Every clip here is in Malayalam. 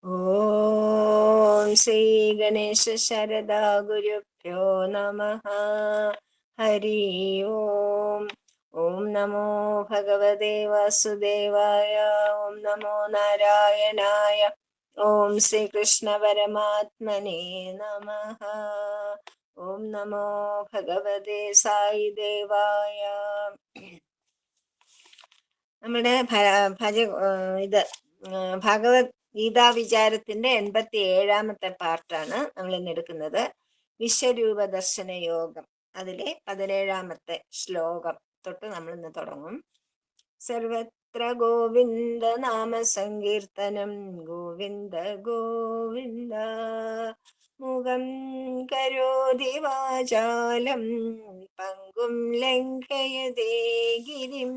ഓം ശ്രീ ഗണേശ ശരദാ ഗുരുഭ്യോ നമഃ. ഹരി ഓം. ഓം നമോ ഭഗവതേ വാസുദേവായ. ഓം നമോ നാരായണായ. ഓം ശ്രീകൃഷ്ണ പരമാത്മനേ നമഃ. ഓം നമോ ഭഗവതേ സായി ദേവായ. നമ്മുടെ ഇത് ഭഗവത് ഗീതാ വിചാരത്തിന്റെ 87-ാമത്തെ പാർട്ടാണ് നമ്മൾ ഇന്ന് എടുക്കുന്നത്. വിശ്വരൂപ ദർശന യോഗം, അതിലെ 17-ാമത്തെ ശ്ലോകം തൊട്ട് നമ്മൾ ഇന്ന് തുടങ്ങും. സർവത്ര ഗോവിന്ദ നാമ സങ്കീർത്തനം, ഗോവിന്ദ ഗോവിന്ദ. മുഖം കരോതി വാചാലം, പങ്കും ലംഘയതേ ഗിരിം.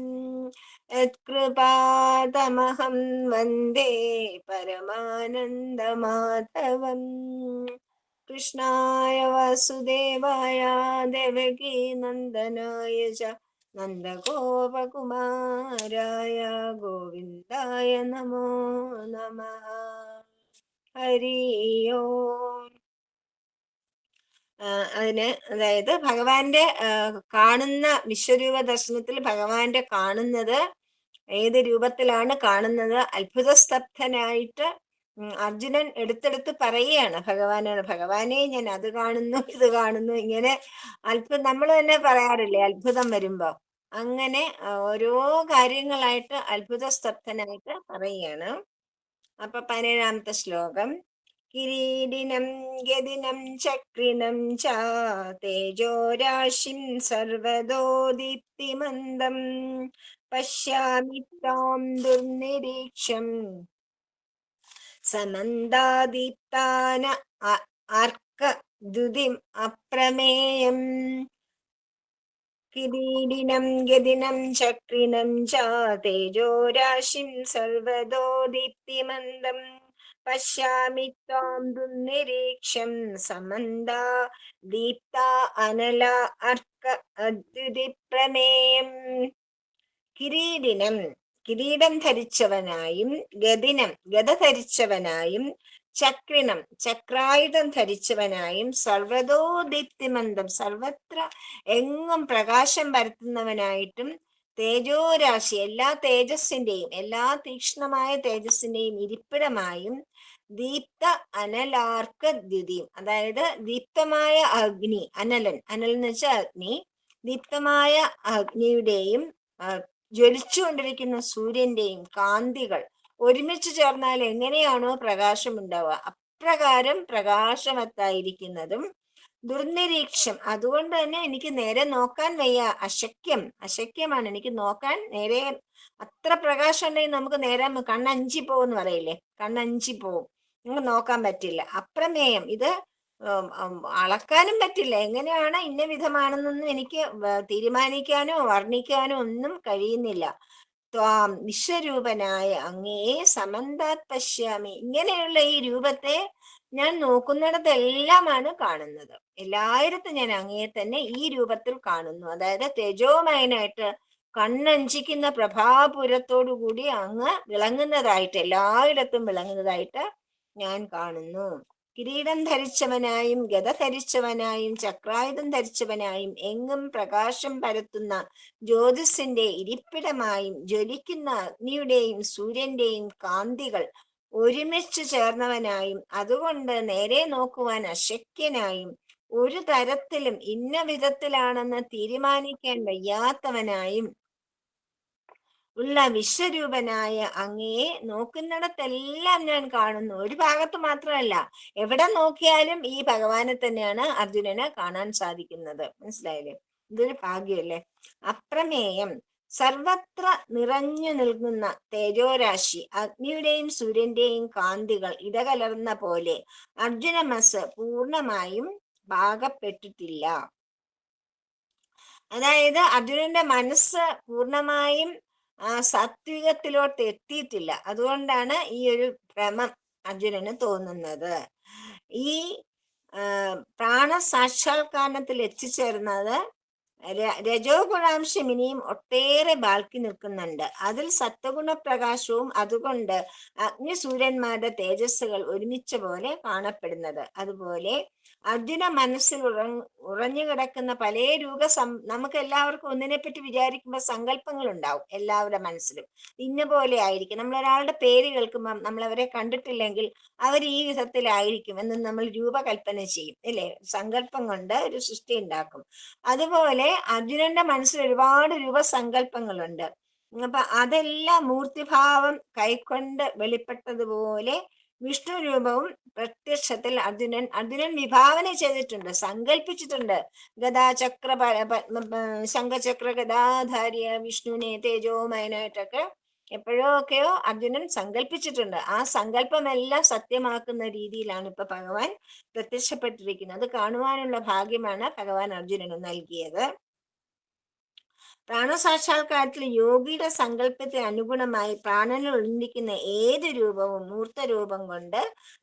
യത്കൃപാതമഹം വന്ദേ പരമാനന്ദമാധവം. കൃഷ്ണായ വാസുദേവായ ദേവകീ നന്ദനായ ച നന്ദഗോപകുമാരായ ഗോവിന്ദായ നമോ നമഃ. ഹരി ഓം. അതായത് ഭഗവാന്റെ കാണുന്ന വിശ്വരൂപ ദർശനത്തിൽ ഭഗവാന്റെ കാണുന്നത് ഏത് രൂപത്തിലാണ് കാണുന്നത്? അത്ഭുതസ്തബ്ധനായിട്ട് അർജുനൻ എടുത്തെടുത്ത് പറയുകയാണ് ഭഗവാനെ ഞാൻ അത് കാണുന്നു, ഇത് കാണുന്നു, ഇങ്ങനെ നമ്മൾ തന്നെ പറയാറില്ലേ അത്ഭുതം വരുമ്പോ? അങ്ങനെ ഓരോ കാര്യങ്ങളായിട്ട് അത്ഭുതസ്തബ്ധനായിട്ട് പറയുകയാണ്. അപ്പൊ 17-ാമത്തെ ശ്ലോകം. കിരീടിനം ഗദിനം ചക്രിണം ച തേജോരാശിം സർവദോ ദീപ്തിമന്ദം പശ്യാമി ത്വാം ദുർനിരീക്ഷം സമന്താദീപ്താന അർക്കദ്യുതിം അപ്രമേയം. കിരീടിനം ഗദിനം ചക്രിണം ച തേജോരാശിം സർവദോ ദീപ്തിമന്ദം പശ്യാമി ത്വാം ദുർനിരീക്ഷം സമന്താ ദീപ്ത അനല അർക്ക അദ്യുതി പ്രമേയം. കിരീടിനം കിരീടം ധരിച്ചവനായും, ഗദിനം ഗദ ധരിച്ചവനായും, ചക്രിണം ചക്രായുധം ധരിച്ചവനായും, സർവതോ ദീപ്തിമന്ദം സർവത്ര എങ്ങും പ്രകാശം പരത്തുന്നവനായിട്ടും, തേജോരാശി എല്ലാ തേജസ്സിന്റെയും എല്ലാ തീക്ഷ്ണമായ തേജസ്സിന്റെയും ഇരിപ്പിടമായും, ദീപ്ത അനലാർക്ക ദ്യുതിയും അതായത് ദീപ്തമായ അഗ്നി, അനലൻ എന്ന് വെച്ചാൽ അഗ്നി, ദീപ്തമായ അഗ്നിയുടെയും ജ്വലിച്ചുകൊണ്ടിരിക്കുന്ന സൂര്യന്റെയും കാന്തികൾ ഒരുമിച്ച് ചേർന്നാൽ എങ്ങനെയാണോ പ്രകാശം ഉണ്ടാവുക, അപ്രകാരം പ്രകാശവത്തായിരിക്കുന്നതും ദുർനിരീക്ഷം. അതുകൊണ്ട് തന്നെ എനിക്ക് നേരെ നോക്കാൻ വയ്യ, അശക്യമാണ് എനിക്ക് നോക്കാൻ. നേരെ അത്ര പ്രകാശം ഉണ്ടെങ്കിൽ നമുക്ക് നേരെ കണ്ണഞ്ചി പോകുമെന്ന് പറയില്ലേ, കണ്ണഞ്ചി പോവും, നമുക്ക് നോക്കാൻ പറ്റില്ല. അപ്രമേയം, ഇത് അളക്കാനും പറ്റില്ല. എങ്ങനെയാണ് ഇന്ന വിധമാണെന്നൊന്നും എനിക്ക് തീരുമാനിക്കാനോ വർണ്ണിക്കാനോ ഒന്നും കഴിയുന്നില്ല. ത്വാം വിശ്വരൂപനായ അങ്ങയെ സമന്താത് പശ്യാമി. ഇങ്ങനെയുള്ള ഈ രൂപത്തെ ഞാൻ നോക്കുന്നിടത്തെല്ലാമാണ് കാണുന്നത്. എല്ലായിടത്തും ഞാൻ അങ്ങയെ തന്നെ ഈ രൂപത്തിൽ കാണുന്നു. അതായത് തേജോമയനായിട്ട് കണ്ണഞ്ചിക്കുന്ന പ്രഭാപുരത്തോടു കൂടി അങ്ങ് വിളങ്ങുന്നതായിട്ട്, എല്ലായിടത്തും വിളങ്ങുന്നതായിട്ട് ഞാൻ കാണുന്നു. കിരീടം ധരിച്ചവനായും ഗദ ധരിച്ചവനായും ചക്രായുധം ധരിച്ചവനായും എങ്ങും പ്രകാശം പരത്തുന്ന ജ്യോതിസിന്റെ ഇരിപ്പിടമായും, ജ്വലിക്കുന്ന അഗ്നിയുടെയും സൂര്യന്റെയും കാന്തികൾ ഒരുമിച്ച് ചേർന്നവനായും, അതുകൊണ്ട് നേരെ നോക്കുവാൻ അശക്യനായും, ഒരു തരത്തിലും ഇന്ന വിധത്തിലാണെന്ന് തീരുമാനിക്കാൻ വയ്യാത്തവനായും ഉള്ള വിശ്വരൂപനായ അങ്ങയെ നോക്കുന്നിടത്തെല്ലാം ഞാൻ കാണുന്നു. ഒരു ഭാഗത്ത് മാത്രമല്ല, എവിടെ നോക്കിയാലും ഈ ഭഗവാനെ തന്നെയാണ് അർജുനന് കാണാൻ സാധിക്കുന്നത്. മനസ്സിലായില്ലേ? ഇതൊരു ഭാഗ്യമല്ലേ? അപ്രമേയം, സർവത്ര നിറഞ്ഞു നിൽക്കുന്ന തേജോരാശി, അഗ്നിയുടെയും സൂര്യന്റെയും കാന്തികൾ ഇടകലർന്ന പോലെ അർജുന മനസ്സ് പൂർണ്ണമായും പാകപ്പെട്ടിട്ടില്ല. അതായത് അർജുനന്റെ മനസ്സ് പൂർണ്ണമായും സാത്വികത്തിലോട്ട് എത്തിയിട്ടില്ല. അതുകൊണ്ടാണ് ഈ ഒരു ഭ്രമം അർജുനന് തോന്നുന്നത്. ഈ പ്രാണസാക്ഷാത്കാരത്തിൽ എത്തിച്ചേർന്നത് രജോ ഗുണാംശം ഇനിയും ഒട്ടേറെ ബാക്കി നിൽക്കുന്നുണ്ട്. അതിൽ സത്വഗുണ പ്രകാശവും അതുകൊണ്ട് അഗ്നിസൂര്യന്മാരുടെ തേജസ്സുകൾ ഒരുമിച്ച പോലെ കാണപ്പെടുന്നത്. അതുപോലെ അർജുന മനസ്സിൽ ഉറഞ്ഞു കിടക്കുന്ന പല നമുക്ക് എല്ലാവർക്കും ഒന്നിനെ പറ്റി വിചാരിക്കുമ്പോൾ സങ്കല്പങ്ങൾ ഉണ്ടാവും എല്ലാവരുടെ മനസ്സിലും. ഇന്ന പോലെ ആയിരിക്കും, നമ്മൾ ഒരാളുടെ പേര് കേൾക്കുമ്പോൾ നമ്മൾ അവരെ കണ്ടിട്ടില്ലെങ്കിൽ അവർ ഈ വിധത്തിലായിരിക്കും എന്ന് നമ്മൾ രൂപകൽപ്പന ചെയ്യും അല്ലേ, സങ്കല്പം കൊണ്ട് ഒരു സൃഷ്ടി ഉണ്ടാക്കും. അതുപോലെ അർജുനന്റെ മനസ്സിൽ ഒരുപാട് രൂപസങ്കല്പങ്ങളുണ്ട്. അപ്പൊ അതെല്ലാം മൂർത്തിഭാവം കൈക്കൊണ്ട് വെളിപ്പെട്ടതുപോലെ വിഷ്ണു രൂപവും പ്രത്യക്ഷത്തിൽ അർജുനൻ വിഭാവന ചെയ്തിട്ടുണ്ട്, സങ്കല്പിച്ചിട്ടുണ്ട്. ഗദാചക്ര ശംഖചക്ര ഗദാധാര്യ വിഷ്ണുവിനെ തേജോമയനായിട്ടൊക്കെ എപ്പോഴൊക്കെയോ അർജുനൻ സങ്കല്പിച്ചിട്ടുണ്ട്. ആ സങ്കല്പമെല്ലാം സത്യമാക്കുന്ന രീതിയിലാണ് ഇപ്പൊ ഭഗവാൻ പ്രത്യക്ഷപ്പെട്ടിരിക്കുന്നത്. അത് കാണുവാനുള്ള ഭാഗ്യമാണ് ഭഗവാൻ അർജുനന് നൽകിയത്. പ്രാണസാക്ഷാത്കാരത്തിൽ യോഗിയുടെ സങ്കല്പത്തിന് അനുഗുണമായി പ്രാണനിൽ ഒളിഞ്ഞിരിക്കുന്ന ഏത് രൂപവും മൂർത്തരൂപം കൊണ്ട്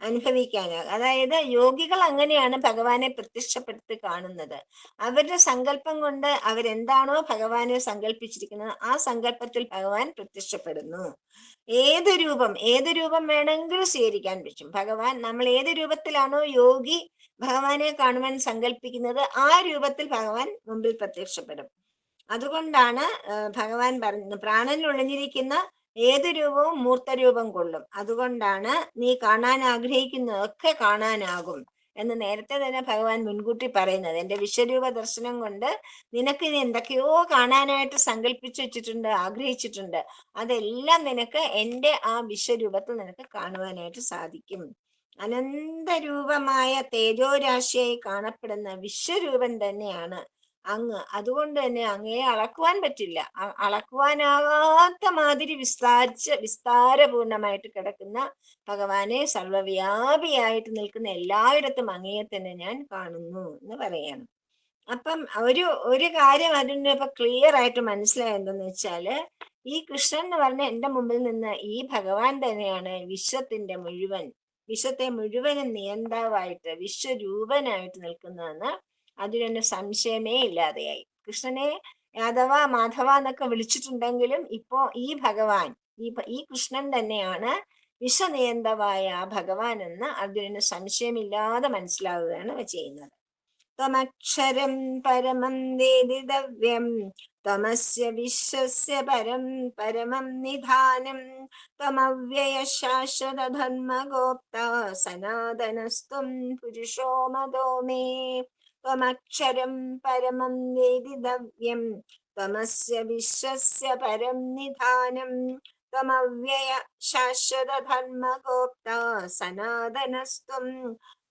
അനുഭവിക്കാനാകും. അതായത് യോഗികൾ അങ്ങനെയാണ് ഭഗവാനെ പ്രത്യക്ഷപ്പെടുത്തി കാണുന്നത്. അവരുടെ സങ്കല്പം കൊണ്ട് അവരെന്താണോ ഭഗവാനെ സങ്കല്പിച്ചിരിക്കുന്നത് ആ സങ്കല്പത്തിൽ ഭഗവാൻ പ്രത്യക്ഷപ്പെടുന്നു. ഏത് രൂപം വേണമെങ്കിലും സ്വീകരിക്കാൻ പറ്റും. ഭഗവാൻ നമ്മൾ ഏത് രൂപത്തിലാണോ യോഗി ഭഗവാനെ കാണുവാൻ സങ്കല്പിക്കുന്നത് ആ രൂപത്തിൽ ഭഗവാൻ മുമ്പിൽ പ്രത്യക്ഷപ്പെടും. അതുകൊണ്ടാണ് ഭഗവാൻ പറയുന്നത് പ്രാണനിൽ ഒളിഞ്ഞിരിക്കുന്ന ഏത് രൂപവും മൂർത്തരൂപം കൊള്ളും. അതുകൊണ്ടാണ് നീ കാണാൻ ആഗ്രഹിക്കുന്നതൊക്കെ കാണാനാകും എന്ന് നേരത്തെ തന്നെ ഭഗവാൻ മുൻകൂട്ടി പറയുന്നത്. എൻ്റെ വിശ്വരൂപ ദർശനം കൊണ്ട് നിനക്ക് ഇനി എന്തൊക്കെയോ കാണാനായിട്ട് സങ്കല്പിച്ചു വെച്ചിട്ടുണ്ട്, ആഗ്രഹിച്ചിട്ടുണ്ട്. അതെല്ലാം നിനക്ക് എൻ്റെ ആ വിശ്വരൂപത്തിൽ നിനക്ക് കാണുവാനായിട്ട് സാധിക്കും. അനന്തരൂപമായ തേജോരാശിയായി കാണപ്പെടുന്ന വിശ്വരൂപൻ തന്നെയാണ് അങ്ങ്. അതുകൊണ്ട് തന്നെ അങ്ങയെ അളക്കുവാൻ പറ്റില്ല. അളക്കുവാനാകാത്ത മാതിരി വിസ്താരപൂർണമായിട്ട് കിടക്കുന്ന ഭഗവാനെ സർവവ്യാപിയായിട്ട് നിൽക്കുന്ന എല്ലായിടത്തും അങ്ങയെ തന്നെ ഞാൻ കാണുന്നു എന്ന് പറയാണ്. അപ്പം ഒരു കാര്യം അതിന് ഇപ്പൊ ക്ലിയർ ആയിട്ട് മനസ്സിലായെന്തെന്ന് വെച്ചാല് ഈ കൃഷ്ണൻ എന്ന് പറഞ്ഞ എന്റെ മുമ്പിൽ നിന്ന് ഈ ഭഗവാൻ തന്നെയാണ് വിശ്വത്തെ മുഴുവനും നിയന്താവായിട്ട് വിശ്വരൂപനായിട്ട് നിൽക്കുന്നതെന്ന് അതിനൊരു സംശയമേ ഇല്ലാതെയായി. കൃഷ്ണനെ യാദവ മാധവ എന്നൊക്കെ വിളിച്ചിട്ടുണ്ടെങ്കിലും ഇപ്പോ ഈ ഭഗവാൻ ഈ കൃഷ്ണൻ തന്നെയാണ് വിശ്വനിയന്തവായ ഭഗവാൻ എന്ന് അർജുനന് സംശയമില്ലാതെ മനസ്സിലാവുകയാണ് ചെയ്യുന്നത്. ത്വമക്ഷരം പരമം വേദിതവ്യം ത്വമസ്യ വിശ്വസ്യ പരമം നിധാനം ത്വമവ്യയ ശാശ്വത ധർമ്മഗോപ്ത സനാതനസ്ത്വം പുരുഷോ മദോ മേ. ത്വമക്ഷരം പരമം വേദിതവ്യം ത്വമസ്യ വിശ്വസ്യ പരം നിധാനം ത്വമവ്യയ ശാശ്വത ധർമ്മഗോപ്ത സനാതനസ്ത്വം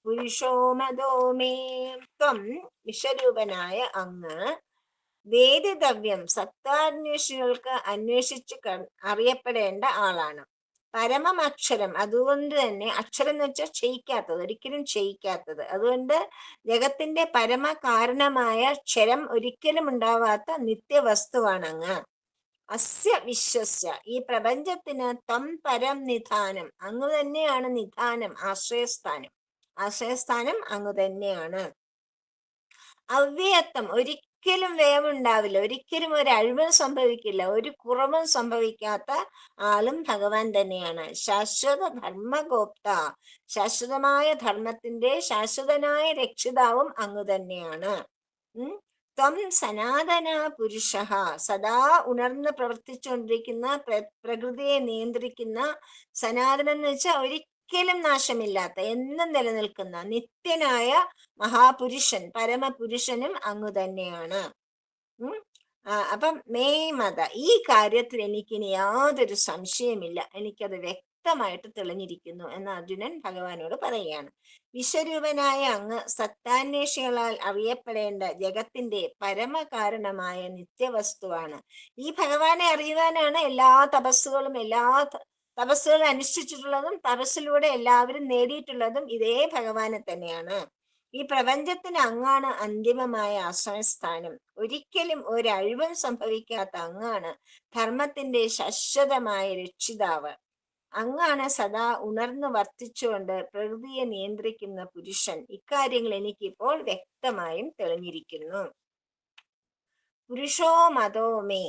പുരുഷോ മദോ മേ. ത്വം വിശ്വരൂപനായ അങ്ങ് വേദിതവ്യം സത്വാന്വേഷികൾക്ക് അന്വേഷിച്ച് അറിയപ്പെടേണ്ട ആളാണ്. പരമം അക്ഷരം, അതുകൊണ്ട് തന്നെ അക്ഷരം എന്ന് വെച്ചാൽ ക്ഷയിക്കാത്തത്, ഒരിക്കലും ക്ഷയിക്കാത്തത്. അതുകൊണ്ട് ജഗത്തിന്റെ പരമ കാരണമായ ക്ഷരം ഒരിക്കലും ഉണ്ടാവാത്ത നിത്യവസ്തുവാണ് അങ്ങ്. അസ്യ വിശ്വസ്യ ഈ പ്രപഞ്ചത്തിന് ത്വം പരം നിധാനം, അങ്ങ് തന്നെയാണ് നിധാനം, ആശ്രയസ്ഥാനം അങ്ങ് തന്നെയാണ്. അവ്യയത്വം ഒരിക്കലും വ്യയമുണ്ടാവില്ല, ഒരിക്കലും ഒരു അഴിവും സംഭവിക്കില്ല, ഒരു കുറവും സംഭവിക്കാത്ത ആളും ഭഗവാൻ തന്നെയാണ്. ശാശ്വത ധർമ്മഗോപ്ത, ശാശ്വതമായ ധർമ്മത്തിന്റെ ശാശ്വതനായ രക്ഷിതാവും അങ്ങ് തന്നെയാണ്. ത്വം സനാതന പുരുഷ, സദാ ഉണർന്ന് പ്രവർത്തിച്ചുകൊണ്ടിരിക്കുന്ന പ്രകൃതിയെ നിയന്ത്രിക്കുന്ന സനാതനം എന്ന് വെച്ചാൽ ഒരിക്കലും നാശമില്ലാത്ത എന്നും നിലനിൽക്കുന്ന നിത്യനായ മഹാപുരുഷൻ, പരമപുരുഷനും അങ്ങ് തന്നെയാണ്. അപ്പം മത ഈ കാര്യത്തിൽ എനിക്കിനി യാതൊരു സംശയമില്ല, എനിക്കത് വ്യക്തമായിട്ട് തെളിഞ്ഞിരിക്കുന്നു എന്ന് അർജുനൻ ഭഗവാനോട് പറയുകയാണ്. വിശ്വരൂപനായ അങ്ങ് സത്താന്വേഷികളാൽ അറിയപ്പെടേണ്ട ജഗത്തിന്റെ പരമകാരണമായ നിത്യവസ്തുവാണ്. ഈ ഭഗവാനെ അറിയുവാനാണ് എല്ലാ തപസ്സുകളും അനുഷ്ഠിച്ചിട്ടുള്ളതും തപസ്സിലൂടെ എല്ലാവരും നേടിയിട്ടുള്ളതും ഇതേ ഭഗവാനെ തന്നെയാണ്. ഈ പ്രപഞ്ചത്തിന് അങ്ങാണ് അന്തിമമായ ആശ്രയസ്ഥാനം. ഒരിക്കലും ഒരഴിവും സംഭവിക്കാത്ത അങ്ങാണ് ധർമ്മത്തിന്റെ ശാശ്വതമായ രക്ഷിതാവ്. അങ്ങാണ് സദാ ഉണർന്നു വർത്തിച്ചുകൊണ്ട് പ്രകൃതിയെ നിയന്ത്രിക്കുന്ന പുരുഷൻ. ഇക്കാര്യങ്ങൾ എനിക്കിപ്പോൾ വ്യക്തമായും തെളിഞ്ഞിരിക്കുന്നു. പുരുഷോ മതോ മേ.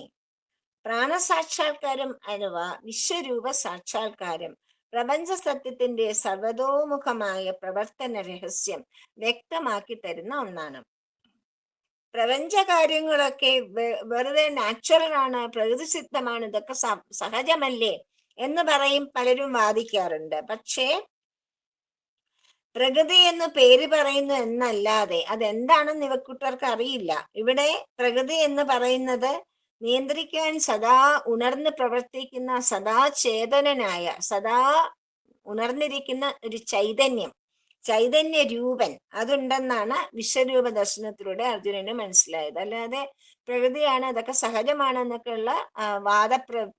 പ്രാണസാക്ഷാത്കാരം അഥവാ വിശ്വരൂപ സാക്ഷാത്കാരം പ്രപഞ്ച സത്യത്തിന്റെ സർവതോമുഖമായ പ്രവർത്തന രഹസ്യം വ്യക്തമാക്കി തരുന്ന ഒന്നാണ്. പ്രപഞ്ച കാര്യങ്ങളൊക്കെ വെറുതെ നാച്ചുറൽ ആണ്, പ്രകൃതിസിദ്ധമാണ്, ഇതൊക്കെ സഹജമല്ലേ എന്ന് പറയും പലരും വാദിക്കാറുണ്ട്. പക്ഷേ പ്രകൃതി എന്ന് പേര് പറയുന്നു എന്നല്ലാതെ അതെന്താണെന്ന് ഇവക്കൂട്ടർക്ക് അറിയില്ല. ഇവിടെ പ്രകൃതി എന്ന് പറയുന്നത് നിയന്ത്രിക്കാൻ സദാ ഉണർന്ന് പ്രവർത്തിക്കുന്ന, സദാ ചേതനനായ, സദാ ഉണർന്നിരിക്കുന്ന ഒരു ചൈതന്യ രൂപൻ അതുണ്ടെന്നാണ് വിശ്വരൂപ ദർശനത്തിലൂടെ അർജുനന് മനസ്സിലായത്. അല്ലാതെ പ്രകൃതിയാണ്, അതൊക്കെ സഹജമാണെന്നൊക്കെയുള്ള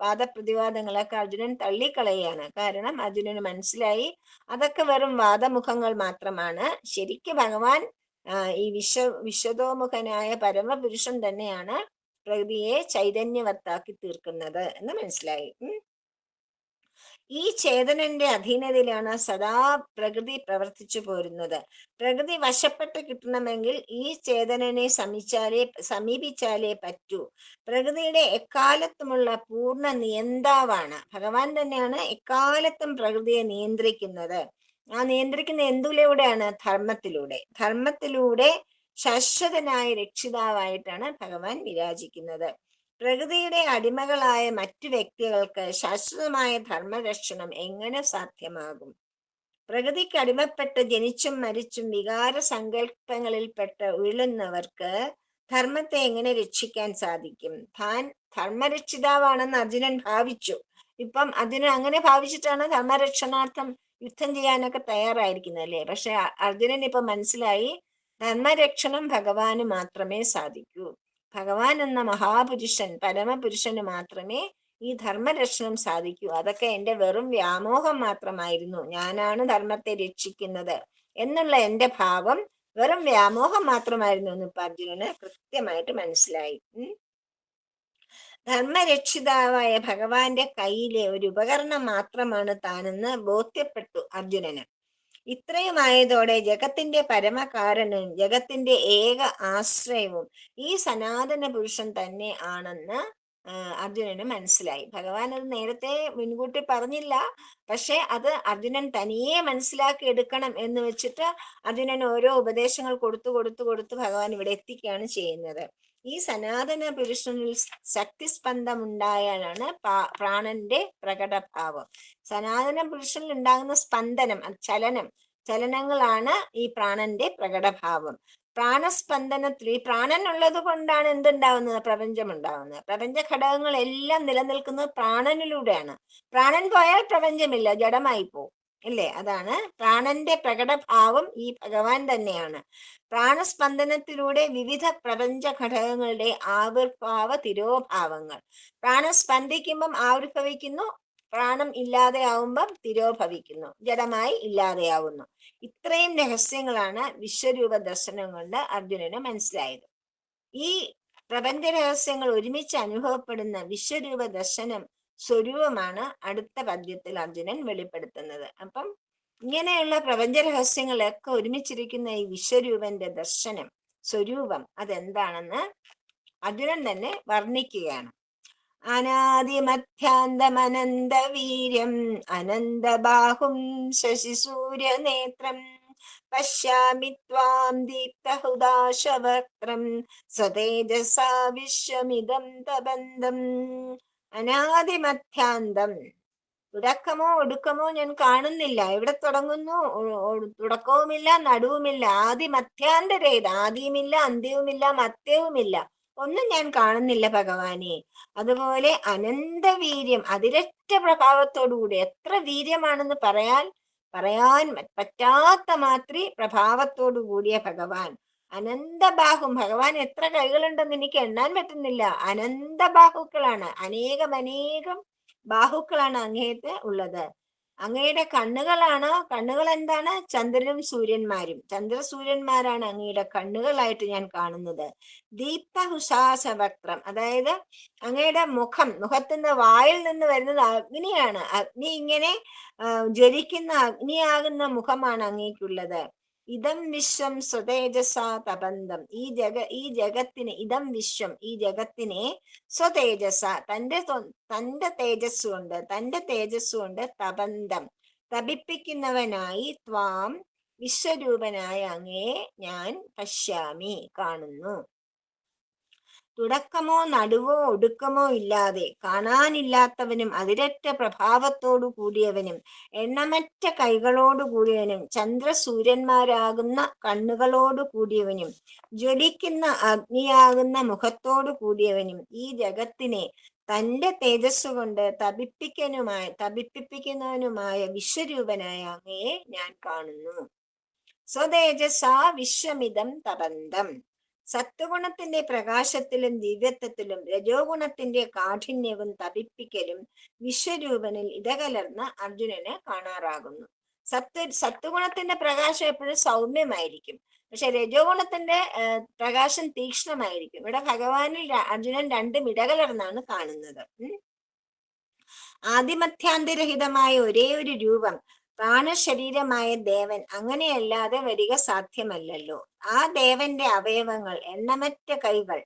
വാദപ്രതിവാദങ്ങളൊക്കെ അർജുനൻ തള്ളിക്കളയാണ്. കാരണം അർജുനന് മനസ്സിലായി അതൊക്കെ വെറും വാദമുഖങ്ങൾ മാത്രമാണ്. ശരിക്കും ഭഗവാൻ ഈ വിശ്വതോമുഖനായ പരമപുരുഷൻ തന്നെയാണ് പ്രകൃതിയെ ചൈതന്യവത്താക്കി തീർക്കുന്നത് എന്ന് മനസ്സിലായി. ഈ ചേതനന്റെ അധീനതയിലാണ് സദാ പ്രകൃതി പ്രവർത്തിച്ചു പോരുന്നത്. പ്രകൃതി വശപ്പെട്ട് കിട്ടണമെങ്കിൽ ഈ ചേതനനെ സമീപിച്ചാലേ പറ്റൂ. പ്രകൃതിയുടെ എക്കാലത്തുമുള്ള പൂർണ്ണ നിയന്താവാണ് ഭഗവാൻ തന്നെയാണ് എക്കാലത്തും പ്രകൃതിയെ നിയന്ത്രിക്കുന്നത്. ആ നിയന്ത്രിക്കുന്ന എന്തിലൂടെയാണ്? ധർമ്മത്തിലൂടെ ശാശ്വതനായ രക്ഷിതാവായിട്ടാണ് ഭഗവാൻ വിരാജിക്കുന്നത്. പ്രകൃതിയുടെ അടിമകളായ മറ്റു വ്യക്തികൾക്ക് ശാശ്വതമായ ധർമ്മരക്ഷണം എങ്ങനെ സാധ്യമാകും? പ്രകൃതിക്ക് അടിമപ്പെട്ട് ജനിച്ചും മരിച്ചും വികാര സങ്കല്പങ്ങളിൽപ്പെട്ട് ഉരുളുന്നവർക്ക് ധർമ്മത്തെ എങ്ങനെ രക്ഷിക്കാൻ സാധിക്കും? താൻ ധർമ്മരക്ഷിതാവാണെന്ന് അർജുനൻ ഭാവിച്ചു. ഇപ്പം അർജുനൻ അങ്ങനെ ഭാവിച്ചിട്ടാണ് ധർമ്മരക്ഷണാർത്ഥം യുദ്ധം ചെയ്യാനൊക്കെ തയ്യാറായിരിക്കുന്നത് അല്ലേ? പക്ഷെ അർജുനൻ ഇപ്പൊ മനസ്സിലായി ധർമ്മരക്ഷണം ഭഗവാന് മാത്രമേ സാധിക്കൂ. ഭഗവാൻ എന്ന മഹാപുരുഷൻ, പരമപുരുഷന് മാത്രമേ ഈ ധർമ്മരക്ഷണം സാധിക്കൂ. അതൊക്കെ എന്റെ വെറും വ്യാമോഹം മാത്രമായിരുന്നു. ഞാനാണ് ധർമ്മത്തെ രക്ഷിക്കുന്നത് എന്നുള്ള എന്റെ ഭാവം വെറും വ്യാമോഹം മാത്രമായിരുന്നു എന്ന് ഇപ്പൊ അർജുനന് കൃത്യമായിട്ട് മനസ്സിലായി. ധർമ്മരക്ഷിതാവായ ഭഗവാന്റെ കയ്യിലെ ഒരു ഉപകരണം മാത്രമാണ് താനെന്ന് ബോധ്യപ്പെട്ടു അർജുനന്. ഇത്രയുമായതോടെ ജഗത്തിന്റെ പരമകാരണനും ജഗത്തിന്റെ ഏക ആശ്രയവും ഈ സനാതന പുരുഷൻ തന്നെ ആണെന്ന് അർജുനന് മനസ്സിലായി. ഭഗവാൻ അത് നേരത്തെ മുൻകൂട്ടി പറഞ്ഞില്ല. പക്ഷെ അത് അർജുനൻ തനിയെ മനസ്സിലാക്കി എടുക്കണം എന്ന് വെച്ചിട്ട് അർജുനൻ ഓരോ ഉപദേശങ്ങൾ കൊടുത്തു ഭഗവാൻ ഇവിടെ എത്തിക്കുകയാണ് ചെയ്യുന്നത്. ഈ സനാതന പുരുഷനിൽ ശക്തിസ്പന്ദമുണ്ടായാലാണ് പ്രാണന്റെ പ്രകടഭാവം. സനാതന പുരുഷനിൽ ഉണ്ടാകുന്ന സ്പന്ദനം, ചലനങ്ങളാണ് ഈ പ്രാണന്റെ പ്രകടഭാവം. പ്രാണസ്പന്ദനത്തിൽ ഈ പ്രാണൻ ഉള്ളത് കൊണ്ടാണ് എന്തുണ്ടാവുന്നത്? പ്രപഞ്ചം ഉണ്ടാവുന്നത്. പ്രപഞ്ച ഘടകങ്ങൾ എല്ലാം നിലനിൽക്കുന്നത് പ്രാണനിലൂടെയാണ്. പ്രാണൻ പോയാൽ പ്രപഞ്ചമില്ല, ജഡമായി പോകും അല്ലേ? അതാണ് പ്രാണന്റെ പ്രകടഭാവം ഈ ഭഗവാൻ തന്നെയാണ്. പ്രാണസ്പന്ദനത്തിലൂടെ വിവിധ പ്രപഞ്ച ഘടകങ്ങളുടെ ആവിർഭാവ തിരോഭാവങ്ങൾ. പ്രാണം സ്പന്ദിക്കുമ്പം ആവിർഭവിക്കുന്നു, പ്രാണം ഇല്ലാതെയാവുമ്പം തിരോഭവിക്കുന്നു, ജഡമായി ഇല്ലാതെയാവുന്നു. ഇത്രയും രഹസ്യങ്ങളാണ് വിശ്വരൂപ ദർശനം കൊണ്ട് അർജുനന് മനസ്സിലായത്. ഈ പ്രപഞ്ച രഹസ്യങ്ങൾ ഒരുമിച്ച് അനുഭവപ്പെടുന്ന വിശ്വരൂപ ദർശനം സ്വരൂപമാണ് അടുത്ത പദ്യത്തിൽ അർജുനൻ വെളിപ്പെടുത്തുന്നത്. അപ്പം ഇങ്ങനെയുള്ള പ്രപഞ്ച രഹസ്യങ്ങളൊക്കെ ഒരുമിച്ചിരിക്കുന്ന ഈ വിശ്വരൂപന്റെ ദർശനം, സ്വരൂപം, അതെന്താണെന്ന് അർജുനൻ തന്നെ വർണ്ണിക്കുകയാണ്. അനാദിമധ്യാന്തമനന്ത വീര്യം അനന്തബാഹും ശശിസൂര്യനേത്രം പശ്യാമി ത്വാം ദീപ്തഹുദാശവക്രം സ്വതേജസാ വിശ്വമിദം തബന്ധം. അനാദിമധ്യാന്തം, തുടക്കമോ ഒടുക്കമോ ഞാൻ കാണുന്നില്ല. എവിടെ തുടങ്ങുന്നു? തുടക്കവുമില്ല, നടുവുമില്ല. ആദിമധ്യാന്തരേത്, ആദിയുമില്ല, അന്ത്യവുമില്ല, മധ്യവുമില്ല, ഒന്നും ഞാൻ കാണുന്നില്ല ഭഗവാനെ. അതുപോലെ അനന്തവീര്യം, അതിരറ്റ പ്രഭാവത്തോടുകൂടി, എത്ര വീര്യമാണെന്ന് പറയാൻ പറ്റാത്ത മാത്രി പ്രഭാവത്തോടു കൂടിയ ഭഗവാൻ. അനന്തബാഹും, ഭഗവാൻ എത്ര കൈകളുണ്ടെന്ന് എനിക്ക് എണ്ണാൻ പറ്റുന്നില്ല. അനന്തബാഹുക്കളാണ്, അനേകം ബാഹുക്കളാണ് അങ്ങേക്ക് ഉള്ളത്. അങ്ങയുടെ കണ്ണുകൾ എന്താണ്? ചന്ദ്രനും സൂര്യന്മാരും. ചന്ദ്രസൂര്യന്മാരാണ് അങ്ങയുടെ കണ്ണുകളായിട്ട് ഞാൻ കാണുന്നത്. ദീപ്തഹുഷാസവക്രം, അതായത് അങ്ങയുടെ മുഖത്തിന്റെ വായിൽ നിന്ന് വരുന്നത് അഗ്നിയാണ്. അഗ്നി ഇങ്ങനെ ജ്വലിക്കുന്ന അഗ്നിയാകുന്ന മുഖമാണ് അങ്ങേക്കുള്ളത്. ഇതം വിശ്വം സ്വതേജസാ തപന്തം. ഈ ജഗത്തിന്, ഇതം വിശ്വം, ഈ ജഗത്തിനെ സ്വതേജസ, തന്റെ തേജസ് കൊണ്ട് തപന്തം, തപിപ്പിക്കുന്നവനായി, ത്വാം വിശ്വരൂപനായ അങ്ങയെ ഞാൻ പശ്യാമി, കാണുന്നു. തുടക്കമോ നടുവോ ഒടുക്കമോ ഇല്ലാതെ, കാണാനില്ലാത്തവനും അതിരറ്റ പ്രഭാവത്തോടു കൂടിയവനും എണ്ണമറ്റ കൈകളോടു കൂടിയവനും ചന്ദ്രസൂര്യന്മാരാകുന്ന കണ്ണുകളോടു കൂടിയവനും ജ്വലിക്കുന്ന അഗ്നിയാകുന്ന മുഖത്തോടു കൂടിയവനും ഈ ജഗത്തിനെ തന്റെ തേജസ്സുകൊണ്ട് തപിപ്പിക്കുന്നവനുമായ വിശ്വരൂപനായ അങ്ങയെ ഞാൻ കാണുന്നു. സ്വതേജസാ വിശ്വമിതം തപന്തം. സത്വഗുണത്തിന്റെ പ്രകാശത്തിലും ദിവ്യത്വത്തിലും രജോ ഗുണത്തിന്റെ കാഠിന്യവും തപിപ്പിക്കലും വിശ്വരൂപനിൽ ഇടകലർന്ന അർജുനന് കാണാറാകുന്നു. സത്വഗുണത്തിന്റെ പ്രകാശം എപ്പോഴും സൗമ്യമായിരിക്കും, പക്ഷെ രജോ ഗുണത്തിന്റെ പ്രകാശം തീക്ഷ്ണമായിരിക്കും. ഇവിടെ ഭഗവാനിൽ അർജുനൻ രണ്ടും ഇടകലർന്നാണ് കാണുന്നത്. ആദിമധ്യാന്തരഹിതമായ ഒരേ ഒരു രൂപം പ്രാണശരീരമായ ദേവൻ അങ്ങനെയല്ലാതെ വരിക സാധ്യമല്ലല്ലോ. ആ ദേവന്റെ അവയവങ്ങൾ, എണ്ണമറ്റ കൈകൾ,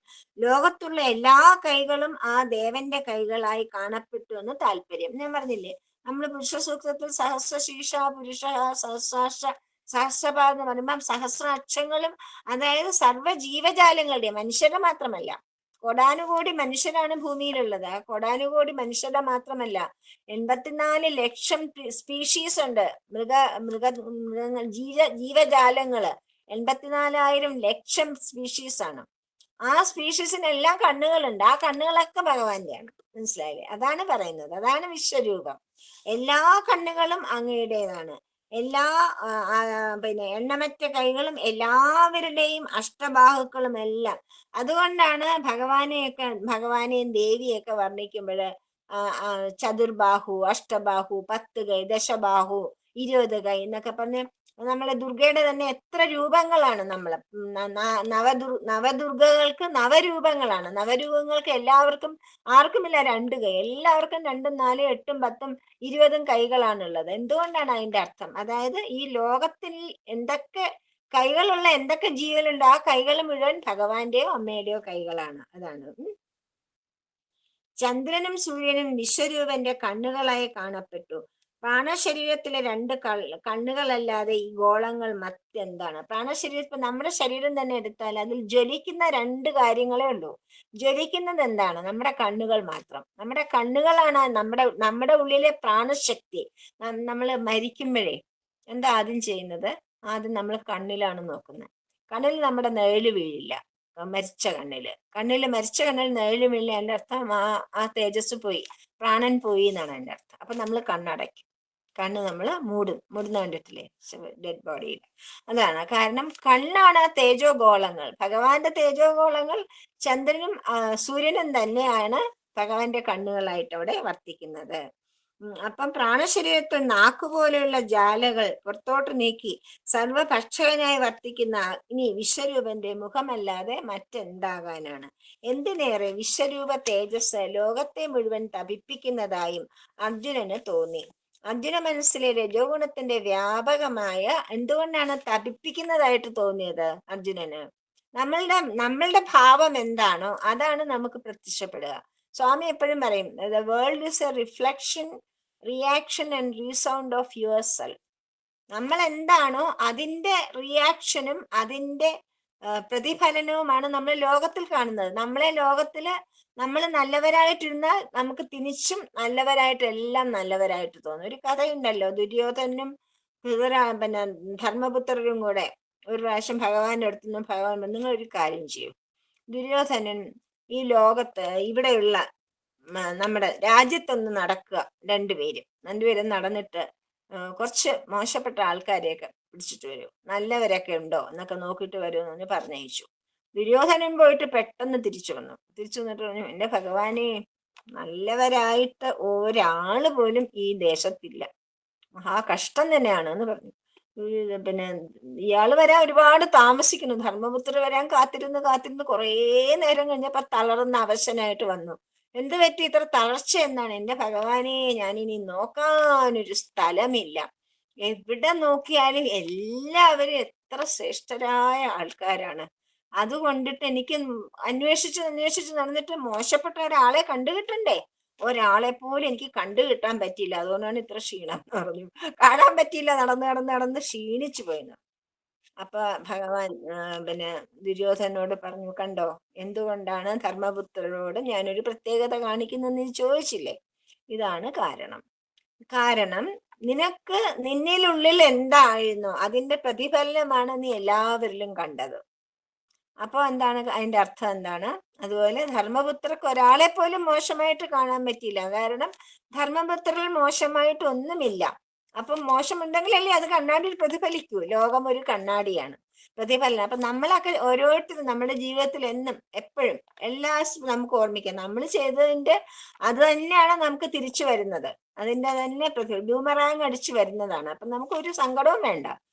ലോകത്തുള്ള എല്ലാ കൈകളും ആ ദേവന്റെ കൈകളായി കാണപ്പെട്ടു എന്ന് താല്പര്യം. ഞാൻ പറഞ്ഞില്ലേ, നമ്മൾ പുരുഷ സൂക്തത്തിൽ സഹസ്രശീർഷ പുരുഷ സഹസ്രപാദം എന്ന് പറയുമ്പം സഹസ്രാക്ഷങ്ങളും, അതായത് സർവ്വ ജീവജാലങ്ങളുടെ, മനുഷ്യരുടെ മാത്രമല്ല, കോടാനുകോടി മനുഷ്യരാണ് ഭൂമിയിലുള്ളത്. ആ കോടാനുകോടി മനുഷ്യരുടെ മാത്രമല്ല, 84 ലക്ഷം സ്പീഷീസ് ഉണ്ട്, മൃഗങ്ങൾ, ജീവജാലങ്ങള് 84,000 ലക്ഷം സ്പീഷീസ് ആണ്. ആ സ്പീഷീസിനെല്ലാം കണ്ണുകളുണ്ട്. ആ കണ്ണുകളൊക്കെ ഭഗവാന്റെയാണ്. മനസ്സിലായില്ലേ? അതാണ് പറയുന്നത്, അതാണ് വിശ്വരൂപം. എല്ലാ കണ്ണുകളും അങ്ങയുടേതാണ്. എല്ലാ എണ്ണമറ്റ കൈകളും, എല്ലാവരുടെയും അഷ്ടബാഹുക്കളും എല്ലാം. അതുകൊണ്ടാണ് ഭഗവാനെയും ദേവിയൊക്കെ വർണ്ണിക്കുമ്പോൾ ചതുർബാഹു, അഷ്ടബാഹു, 10 കൈ, ദശബാഹു, 20 കൈ എന്നൊക്കെ പറഞ്ഞ് നമ്മളെ ദുർഗയുടെ തന്നെ എത്ര രൂപങ്ങളാണ്. നമ്മള് നവദുർഗകൾക്ക് നവരൂപങ്ങളാണ്. നവരൂപങ്ങൾക്ക് എല്ലാവർക്കും, ആർക്കുമില്ല 2 കൈ, എല്ലാവർക്കും 2ഉം 4ഉം 8ഉം 10ഉം 20ഉം കൈകളാണുള്ളത്. എന്തുകൊണ്ടാണ് അതിന്റെ അർത്ഥം? അതായത് ഈ ലോകത്തിൽ എന്തൊക്കെ കൈകളുള്ള എന്തൊക്കെ ജീവനുണ്ട്, ആ കൈകൾ മുഴുവൻ ഭഗവാന്റെയോ അമ്മയുടെയോ കൈകളാണ്. അതാണ്. ചന്ദ്രനും സൂര്യനും വിശ്വരൂപന്റെ കണ്ണുകളായി കാണപ്പെട്ടു. പ്രാണശരീരത്തിലെ 2 കണ്ണുകളല്ലാതെ ഈ ഗോളങ്ങൾ മറ്റെന്താണ്? പ്രാണശരീരം, ഇപ്പൊ നമ്മുടെ ശരീരം തന്നെ എടുത്താൽ അതിൽ ജ്വലിക്കുന്ന 2 കാര്യങ്ങളേ ഉള്ളൂ. ജ്വലിക്കുന്നത് എന്താണ്? നമ്മുടെ കണ്ണുകൾ മാത്രം. നമ്മുടെ കണ്ണുകളാണ് നമ്മുടെ ഉള്ളിലെ പ്രാണശക്തി. നമ്മൾ മരിക്കുമ്പോഴേ എന്താ ആദ്യം ചെയ്യുന്നത്? ആദ്യം നമ്മൾ കണ്ണിലാണ് നോക്കുന്നത്. കണ്ണിൽ നമ്മുടെ നിഴല് വീഴില്ല. മരിച്ച കണ്ണിൽ നിഴല് വീഴില്ല. എൻ്റെ അർത്ഥം ആ തേജസ് പോയി, പ്രാണൻ പോയി എന്നാണ് എൻ്റെ അർത്ഥം. അപ്പൊ നമ്മൾ കണ്ണടയ്ക്കും, കണ്ണ് നമ്മൾ മൂടുന്ന കണ്ടിട്ടില്ലേ ഡെഡ് ബോഡിയിൽ? അതാണ് കാരണം. കണ്ണാണ് തേജോ ഗോളങ്ങൾ. ഭഗവാന്റെ തേജോ ഗോളങ്ങൾ ചന്ദ്രനും സൂര്യനും തന്നെയാണ് ഭഗവാന്റെ കണ്ണുകളായിട്ട് അവിടെ വർത്തിക്കുന്നത്. അപ്പം പ്രാണശരീരത്തിൽ നാക്കുപോലെയുള്ള ജാലകൾ പുറത്തോട്ട് നീക്കി സർവഭക്ഷകനായി വർത്തിക്കുന്ന അഗ്നി വിശ്വരൂപന്റെ മുഖമല്ലാതെ മറ്റെന്താകാനാണ്? എന്തിനേറെ വിശ്വരൂപ തേജസ് ലോകത്തെ മുഴുവൻ തപിപ്പിക്കുന്നതായും അർജുനന് തോന്നി. അർജുന മനസ്സിലെ രജോ ഗുണത്തിന്റെ വ്യാപകമായ എന്തുകൊണ്ടാണ് തപിപ്പിക്കുന്നതായിട്ട് തോന്നിയത് അർജുനന്? നമ്മളുടെ ഭാവം എന്താണോ അതാണ് നമുക്ക് പ്രത്യക്ഷപ്പെടുക. സ്വാമി എപ്പോഴും പറയും, the world is a reflection, reaction and resound of your self. നമ്മൾ എന്താണോ അതിന്റെ റിയാക്ഷനും അതിന്റെ പ്രതിഫലനവുമാണ് നമ്മൾ ലോകത്തിൽ കാണുന്നത്. ലോകത്തില് നമ്മൾ നല്ലവരായിട്ടിരുന്നാൽ നമുക്ക് തിരിച്ചും നല്ലവരായിട്ട്, എല്ലാം നല്ലവരായിട്ട് തോന്നും. ഒരു കഥയുണ്ടല്ലോ, ദുര്യോധനും ധർമ്മപുത്രരും കൂടെ ഒരു പ്രാവശ്യം ഭഗവാന്റെ അടുത്തുനിന്ന് ഭഗവാൻ നിങ്ങൾ ഒരു കാര്യം ചെയ്യും, ദുര്യോധനൻ ഈ ലോകത്ത് ഇവിടെയുള്ള നമ്മുടെ രാജ്യത്തൊന്ന് നടക്കുക, രണ്ടുപേരും നടന്നിട്ട് കുറച്ച് മോശപ്പെട്ട ആൾക്കാരെയൊക്കെ പിടിച്ചിട്ട് വരൂ, നല്ലവരൊക്കെ ഉണ്ടോ എന്നൊക്കെ നോക്കിയിട്ട് വരുമെന്ന് പറഞ്ഞയച്ചു. ദുര്യോധനൻ പോയിട്ട് പെട്ടെന്ന് തിരിച്ചു വന്നിട്ട് പറഞ്ഞു, എന്റെ ഭഗവാനെ, നല്ലവരായിട്ട് ഒരാള് പോലും ഈ ദേശത്തില്ല, മഹാ കഷ്ടം തന്നെയാണ് എന്ന് പറഞ്ഞു. ഇയാള് വരാൻ ഒരുപാട് താമസിക്കുന്നു. ധർമ്മപുത്ര വരാൻ കാത്തിരുന്ന് കുറേ നേരം കഴിഞ്ഞപ്പോ തളർന്ന അവശനായിട്ട് വന്നു. എന്ത് പറ്റി ഇത്ര തളർച്ച എന്നാണ്? എന്റെ ഭഗവാനെ, ഞാനിനി നോക്കാനൊരു സ്ഥലമില്ല, എവിടെ നോക്കിയാലും എല്ലാവരും എത്ര ശ്രേഷ്ഠരായ ആൾക്കാരാണ്. അതുകൊണ്ടിട്ട് എനിക്ക് അന്വേഷിച്ച് അന്വേഷിച്ച് നടന്നിട്ട് മോശപ്പെട്ട ഒരാളെ കണ്ടുകിട്ടണ്ടേ. ഒരാളെ പോലും എനിക്ക് കണ്ടുകിട്ടാൻ പറ്റിയില്ല. അതുകൊണ്ടാണ് ഇത്ര ക്ഷീണം എന്ന് പറഞ്ഞു. കാണാൻ പറ്റിയില്ല, നടന്ന് നടന്ന് നടന്ന് ക്ഷീണിച്ചു പോയിന്ന്. അപ്പൊ ഭഗവാൻ പിന്നെ ദുര്യോധനോട് പറഞ്ഞു, കണ്ടോ എന്തുകൊണ്ടാണ് ധർമ്മപുത്രരോട് ഞാനൊരു പ്രത്യേകത കാണിക്കുന്നതെന്ന് നീ ചോദിച്ചില്ലേ? ഇതാണ് കാരണം. കാരണം നിനക്ക് നിന്നിലുള്ളിൽ എന്തായിരുന്നു അതിന്റെ പ്രതിഫലനമാണ് നീ എല്ലാവരിലും കണ്ടത്. അപ്പൊ എന്താണ് അതിന്റെ അർത്ഥം എന്താണ്? അതുപോലെ ധർമ്മപുത്രക്ക് ഒരാളെ പോലും മോശമായിട്ട് കാണാൻ പറ്റിയില്ല. കാരണം ധർമ്മപുത്രരിൽ മോശമായിട്ട് ഒന്നുമില്ല. അപ്പം മോശമുണ്ടെങ്കിലല്ലേ അത് കണ്ണാടിയിൽ പ്രതിഫലിക്കൂ. ലോകം ഒരു കണ്ണാടിയാണ്, പ്രതിഫലനം. അപ്പൊ നമ്മളൊക്കെ ഓരോരുത്തരും നമ്മുടെ ജീവിതത്തിൽ എന്നും എപ്പോഴും നമുക്ക് ഓർമ്മിക്കാം, നമ്മൾ ചെയ്തതിന്റെ അത് തന്നെയാണ് നമുക്ക് തിരിച്ചു വരുന്നത്. അതിന്റെ തന്നെ ഡൂമറാങ് അടിച്ചു വരുന്നതാണ്. അപ്പൊ നമുക്ക് ഒരു സങ്കടവും വേണ്ട,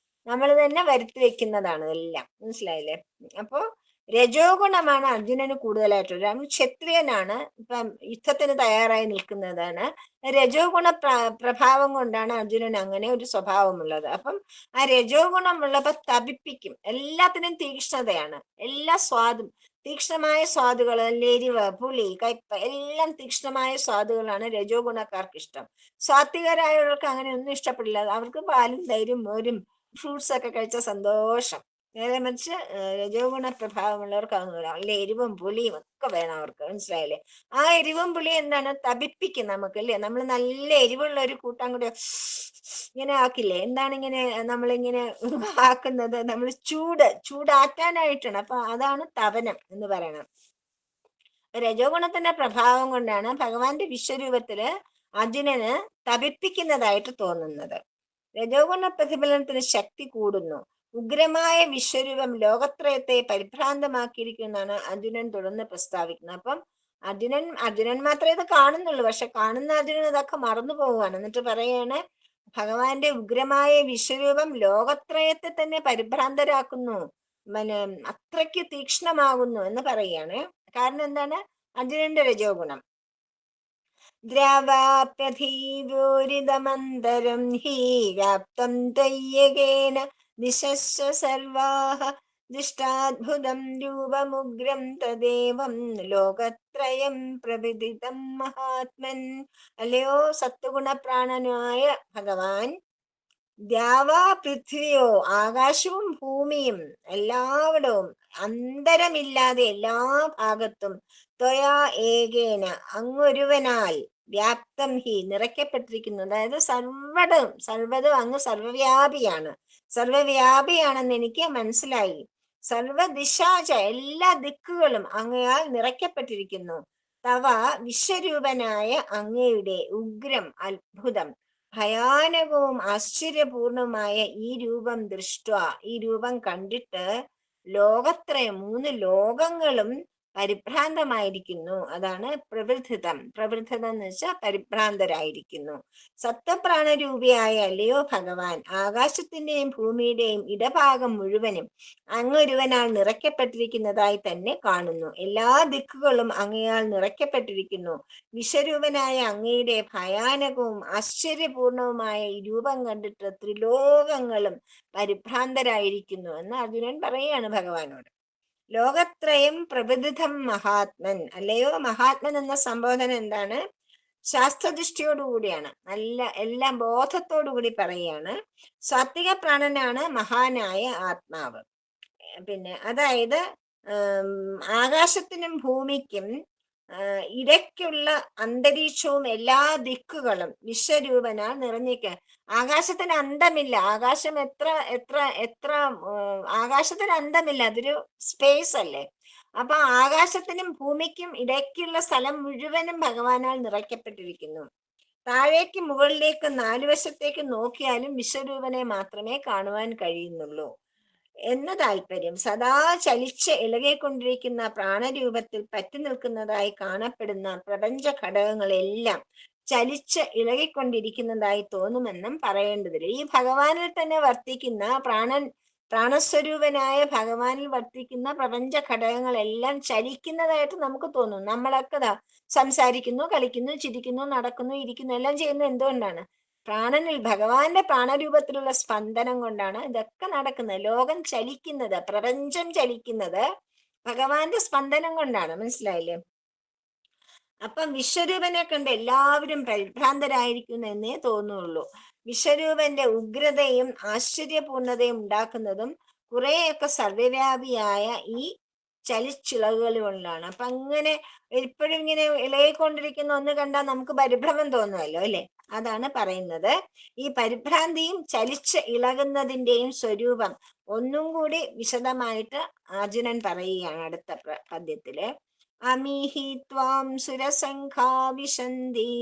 നമ്മൾ തന്നെ വരുത്തി വെക്കുന്നതാണ് എല്ലാം. മനസ്സിലായില്ലേ? അപ്പോ രജോ ഗുണമാണ് അർജുനന് കൂടുതലായിട്ടുള്ളത്. അവൻ ക്ഷത്രിയനാണ്, ഇപ്പം യുദ്ധത്തിന് തയ്യാറായി നിൽക്കുന്നതാണ്. രജോ ഗുണ പ്രഭാവം കൊണ്ടാണ് അർജുനൻ അങ്ങനെ ഒരു സ്വഭാവമുള്ളത്. അപ്പം ആ രജോ ഗുണമുള്ളപ്പോ തപിപ്പിക്കും, എല്ലാത്തിനും തീക്ഷ്ണതയാണ്, എല്ലാ സ്വാദും തീക്ഷ്ണമായ സ്വാദുകൾ, എരിവ്, പുളി, കയ്പ്, എല്ലാം തീക്ഷ്ണമായ സ്വാദുകളാണ് രജോ ഗുണക്കാർക്ക് ഇഷ്ടം. സാത്വികരായവർക്ക് അങ്ങനെ ഒന്നും ഇഷ്ടപ്പെടില്ല. അവർക്ക് പാലും തൈരും മോരും ഫ്രൂട്ട്സ് ഒക്കെ കഴിച്ച സന്തോഷം. നേരെ മറിച്ച് രജോ ഗുണ പ്രഭാവമുള്ളവർക്ക് അതൊന്നും വരാം. അല്ലെ എരിവും പുളിയും ഒക്കെ വേണം അവർക്ക്. മനസ്സിലായില്ലേ? ആ എരിവും പുളിയും എന്താണ്? തപിപ്പിക്കും നമുക്ക്, അല്ലേ? നമ്മൾ നല്ല എരിവുള്ള ഒരു കൂട്ടാൻ കൂടി ഇങ്ങനെ ആക്കില്ലേ? എന്താണ് ഇങ്ങനെ നമ്മളിങ്ങനെ ആക്കുന്നത്? നമ്മൾ ചൂടാറ്റാനായിട്ടാണ്. അപ്പൊ അതാണ് തപനം എന്ന് പറയണം. രജോ ഗുണത്തിന്റെ പ്രഭാവം കൊണ്ടാണ് ഭഗവാന്റെ വിശ്വരൂപത്തില് അർജുനന് തപിപ്പിക്കുന്നതായിട്ട് തോന്നുന്നത്. രജോ ഗുണ പ്രതിഫലനത്തിന് ശക്തി കൂടുന്നു. ഉഗ്രമായ വിശ്വരൂപം ലോകത്രയത്തെ പരിഭ്രാന്തമാക്കിയിരിക്കുന്നതാണ് അർജുനൻ തുടർന്ന് പ്രസ്താവിക്കുന്നത്. അപ്പം അർജുനൻ മാത്രമേ ഇത് കാണുന്നുള്ളൂ. പക്ഷെ കാണുന്ന അർജുനൻ ഇതൊക്കെ മറന്നു പോവുകയാണ്. എന്നിട്ട് പറയാണ്, ഭഗവാന്റെ ഉഗ്രമായ വിശ്വരൂപം ലോകത്രയത്തെ തന്നെ പരിഭ്രാന്തരാക്കുന്നു, പിന്നെ അത്രയ്ക്ക് തീക്ഷ്ണമാകുന്നു എന്ന് പറയുകയാണ്. കാരണം എന്താണ്? അർജുനന്റെ രജോ ഗുണം. ദ്രാവാപ്യധീവോരിതമന്തരം ഹി വ്യാപ്തം ത്വയ്യേകേന ദിശശ്ച സർവാഃ ദൃഷ്ടാദ്ഭുതം രൂപമുഗ്രം തദേവം ലോകത്രയം പ്രവിദിതം മഹാത്മൻ. അല്ലയോ സത്വഗുണപ്രാണനായ ഭഗവാൻ, ദ്യാവാ പൃഥ്വിയോ, ആകാശവും ഭൂമിയും എല്ലായിടവും അന്തരമില്ലാതെ എല്ലാ ഭാഗത്തും ത്വയാ ഏകേന, അങ്ങൊരുവനാൽ, വ്യാപ്തം ഹി, നിറയ്ക്കപ്പെട്ടിരിക്കുന്നു. അതായത് സർവ്വതും അങ്ങ് സർവവ്യാപിയാണ്. സർവവ്യാപിയാണെന്ന് എനിക്ക് മനസ്സിലായി. സർവദിശാച, എല്ലാ ദിക്കുകളും അങ്ങയാൽ നിറയ്ക്കപ്പെട്ടിരിക്കുന്നു. തവ, വിശ്വരൂപനായ അങ്ങയുടെ ഉഗ്രം, അത്ഭുതം, ഭയാനകവും ആശ്ചര്യപൂർണമായ ഈ രൂപം ദൃഷ്ട, ഈ രൂപം കണ്ടിട്ട് ലോകത്രയം, 3 ലോകങ്ങളും പരിഭ്രാന്തമായിരിക്കുന്നു. അതാണ് പ്രവൃത്തിതം. പ്രവൃത്തിതം എന്ന് വെച്ചാൽ പരിഭ്രാന്തരായിരിക്കുന്നു. സത്വപ്രാണരൂപിയായ അല്ലയോ ഭഗവാൻ, ആകാശത്തിന്റെയും ഭൂമിയുടെയും ഇടഭാഗം മുഴുവനും അങ്ങൊരുവനാൽ നിറയ്ക്കപ്പെട്ടിരിക്കുന്നതായി തന്നെ കാണുന്നു. എല്ലാ ദിക്കുകളും അങ്ങയാൽ നിറയ്ക്കപ്പെട്ടിരിക്കുന്നു. വിശ്വരൂപനായ അങ്ങയുടെ ഭയാനകവും ആശ്ചര്യപൂർണവുമായ ഈ രൂപം കണ്ടിട്ട് ത്രിലോകങ്ങളും പരിഭ്രാന്തരായിരിക്കുന്നു എന്ന് അർജുനൻ പറയുകയാണ് ഭഗവാനോട്. ലോകത്രയം പ്രബുദ്ധം മഹാത്മൻ. അല്ലയോ മഹാത്മൻ എന്ന സംബോധന എന്താണ്? ശാസ്ത്രദൃഷ്ടിയോടുകൂടിയാണ്, നല്ല എല്ലാം ബോധത്തോടുകൂടി പറയുകയാണ്. സാത്വിക പ്രാണനാണ് മഹാനായ ആത്മാവ്. പിന്നെ അതായത് ആകാശത്തിനും ഭൂമിക്കും ഇടയ്ക്കുള്ള അന്തരീക്ഷവും എല്ലാ ദിക്കുകളും വിശ്വരൂപനാൽ നിറഞ്ഞിരിക്കുക. ആകാശത്തിന് അന്തമില്ല. ആകാശം എത്ര എത്ര എത്ര ആകാശത്തിന് അന്തമില്ല, അതൊരു സ്പേസ് അല്ലേ. അപ്പൊ ആകാശത്തിനും ഭൂമിക്കും ഇടയ്ക്കുള്ള സ്ഥലം മുഴുവനും ഭഗവാനാൽ നിറയ്ക്കപ്പെട്ടിരിക്കുന്നു. താഴേക്ക് മുകളിലേക്ക് 4 വശത്തേക്ക് നോക്കിയാലും വിശ്വരൂപനെ മാത്രമേ കാണുവാൻ കഴിയുന്നുള്ളൂ എന്ന് താല്പര്യം. സദാ ചലിച്ച് ഇളകിക്കൊണ്ടിരിക്കുന്ന പ്രാണരൂപത്തിൽ പറ്റി നിൽക്കുന്നതായി കാണപ്പെടുന്ന പ്രപഞ്ച ഘടകങ്ങളെല്ലാം ചലിച്ച് ഇളകിക്കൊണ്ടിരിക്കുന്നതായി തോന്നുമെന്നും പറയേണ്ടതില്ല. ഈ ഭഗവാനിൽ തന്നെ വർത്തിക്കുന്ന പ്രാണസ്വരൂപനായ ഭഗവാനിൽ വർത്തിക്കുന്ന പ്രപഞ്ച ഘടകങ്ങളെല്ലാം ചലിക്കുന്നതായിട്ട് നമുക്ക് തോന്നും. നമ്മളൊക്കെ സംസാരിക്കുന്നു, കളിക്കുന്നു, ചിരിക്കുന്നു, നടക്കുന്നു, ഇരിക്കുന്നു, എല്ലാം ചെയ്യുന്നത് എന്തുകൊണ്ടാണ്? പ്രാണനിൽ ഭഗവാന്റെ പ്രാണരൂപത്തിലുള്ള സ്പന്ദനം കൊണ്ടാണ് ഇതൊക്കെ നടക്കുന്നത്. ലോകം ചലിക്കുന്നത്, പ്രപഞ്ചം ചലിക്കുന്നത് ഭഗവാന്റെ സ്പന്ദനം കൊണ്ടാണ്. മനസ്സിലായില്ലേ? അപ്പം വിശ്വരൂപനെ കണ്ട് എല്ലാവരും പരിഭ്രാന്തരായിരിക്കുന്നു എന്നേ തോന്നുള്ളൂ. വിശ്വരൂപന്റെ ഉഗ്രതയും ആശ്ചര്യപൂർണതയും ഉണ്ടാക്കുന്നതും കുറെയൊക്കെ സർവ്വവ്യാപിയായ ഈ ചലിച്ചിളകുകൾ കൊണ്ടാണ്. അപ്പൊ അങ്ങനെ എപ്പോഴും ഇങ്ങനെ ഇളകിക്കൊണ്ടിരിക്കുന്ന ഒന്ന് കണ്ടാൽ നമുക്ക് പരിഭ്രമം തോന്നുമല്ലോ, അല്ലെ? അതാണ് പറയുന്നത്. ഈ പരിഭ്രാന്തിയും ചലിച്ച് ഇളകുന്നതിന്റെയും സ്വരൂപം ഒന്നും കൂടി വിശദമായിട്ട് അർജുനൻ പറയുകയാണ് അടുത്ത പദ്യത്തില്. അമീഹി ത്വാം സുരസംഘാ വിശന്തി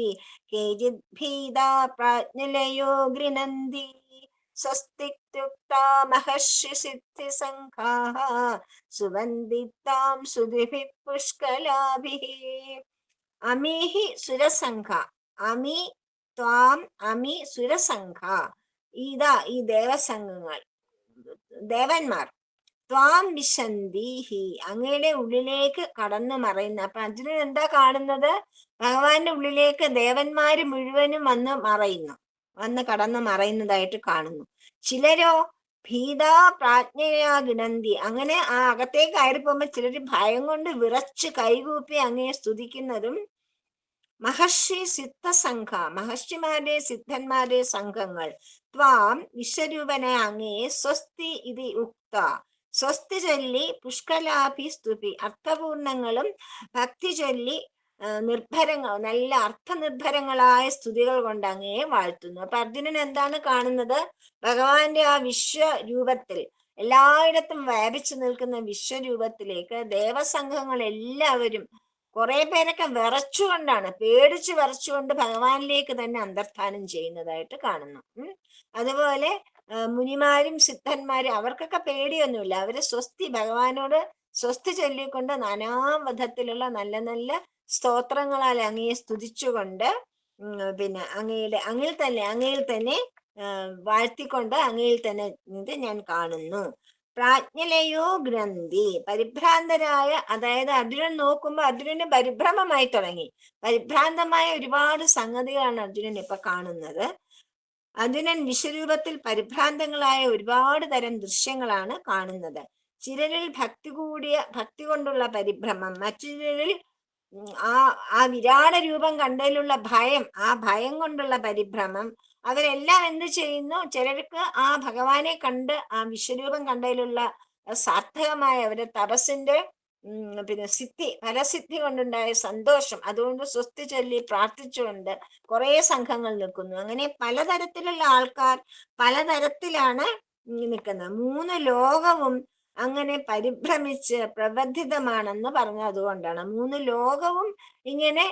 കേചിത് ഭീതാ പ്രാജ്ഞലയോ ഗൃണന്തി സ്വസ്തിക്തുക്താ മഹർഷി സിദ്ധി സംഘാഃ സുവന്ദിത്താം സുധിഭിഃ പുഷ്കലാഭിഃ. അമീഹി സുരസംഘ, അമി ത്വാം, അമി സുരസംഘ, ഇതാ ഈ ദേവസംഘങ്ങൾ, ദേവന്മാർ, ത്വാം വിശന്തിഹി, അങ്ങയുടെ ഉള്ളിലേക്ക് കടന്നു മറയുന്ന. അപ്പൊ അർജുനൻ എന്താ കാണുന്നത്? ഭഗവാന്റെ ഉള്ളിലേക്ക് ദേവന്മാര് മുഴുവനും വന്ന് മറയുന്നു, വന്ന് കടന്നു മറയുന്നതായിട്ട് കാണുന്നു. ചിലരോ ഭീതാ പ്രാജ്ഞയാ ഗിണന്തി, അങ്ങനെ ആ അകത്തേക്ക് കയറി പോകുമ്പോ ചിലര് ഭയം കൊണ്ട് വിറച്ച് കൈകൂപ്പി അങ്ങയെ സ്തുതിക്കുന്നതും. മഹർഷി സിദ്ധ സംഘ, മഹർഷിമാരുടെ സിദ്ധന്മാരുടെ സംഘങ്ങൾ, ത്വാം വിശ്വരൂപനെ അങ്ങയെ സ്വസ്തി ഇത് ഉക്ത, സ്വസ്തി ചൊല്ലി പുഷ്കലാഭി സ്തുതി, അർത്ഥപൂർണങ്ങളും ഭക്തി ചൊല്ലി നിർഭരങ്ങൾ, നല്ല അർത്ഥനിർഭരങ്ങളായ സ്തുതികൾ കൊണ്ട് അങ്ങയെ വാഴ്ത്തുന്നു. അപ്പൊ അർജുനൻ എന്താണ് കാണുന്നത്? ഭഗവാന്റെ ആ വിശ്വരൂപത്തിൽ, എല്ലായിടത്തും വ്യാപിച്ചു നിൽക്കുന്ന വിശ്വരൂപത്തിലേക്ക് ദേവസംഘങ്ങൾ എല്ലാവരും, കുറെ പേരൊക്കെ വിറച്ചുകൊണ്ടാണ്, പേടിച്ച് വിറച്ചുകൊണ്ട് ഭഗവാനിലേക്ക് തന്നെ അന്തർധാനം ചെയ്യുന്നതായിട്ട് കാണുന്നു. അതുപോലെ മുനിമാരും സിദ്ധന്മാരും അവർക്കൊക്കെ പേടിയൊന്നുമില്ല. അവര് സ്വസ്തി, ഭഗവാനോട് സ്വസ്തി ചൊല്ലിക്കൊണ്ട് നാനാവിധത്തിലുള്ള നല്ല നല്ല സ്തോത്രങ്ങളാൽ അങ്ങയെ സ്തുതിച്ചുകൊണ്ട് പിന്നെ അങ്ങയിൽ തന്നെ വാഴ്ത്തിക്കൊണ്ട് അങ്ങയിൽ തന്നെ ഞാൻ കാണുന്നു. പ്രാജ്ഞലയോ ഗ്രന്ഥി, പരിഭ്രാന്തരായ, അതായത് അർജുനൻ നോക്കുമ്പോ അർജുനന് പരിഭ്രമമായി തുടങ്ങി. പരിഭ്രാന്തമായ ഒരുപാട് സംഗതികളാണ് അർജുനൻ ഇപ്പൊ കാണുന്നത്. അർജുനൻ വിശ്വരൂപത്തിൽ പരിഭ്രാന്തങ്ങളായ ഒരുപാട് തരം ദൃശ്യങ്ങളാണ് കാണുന്നത്. ചിലരിൽ ഭക്തി കൊണ്ടുള്ള പരിഭ്രമം, മറ്റു ചിലരിൽ ആ വിരാട രൂപം കണ്ടതിലുള്ള ഭയം, ആ ഭയം കൊണ്ടുള്ള പരിഭ്രമം. അവരെല്ലാം എന്ത് ചെയ്യുന്നു? ചിലർക്ക് ആ ഭഗവാനെ കണ്ട്, ആ വിശ്വരൂപം കണ്ടതിലുള്ള സാർത്ഥകമായ അവരുടെ തപസ്സിന്റെ പിന്നെ ഫലസിദ്ധി കൊണ്ടുണ്ടായ സന്തോഷം, അതുകൊണ്ട് സ്വസ്തി ചൊല്ലി പ്രാർത്ഥിച്ചുകൊണ്ട് കുറെ സംഘങ്ങൾ നിൽക്കുന്നു. അങ്ങനെ പലതരത്തിലുള്ള ആൾക്കാർ പലതരത്തിലാണ് നിൽക്കുന്നത്. 3 ലോകവും അങ്ങനെ പരിഭ്രമിച്ച് പ്രബന്ധിതമാണെന്ന് പറഞ്ഞ അതുകൊണ്ടാണ്. 3 ലോകവും ഇങ്ങനെ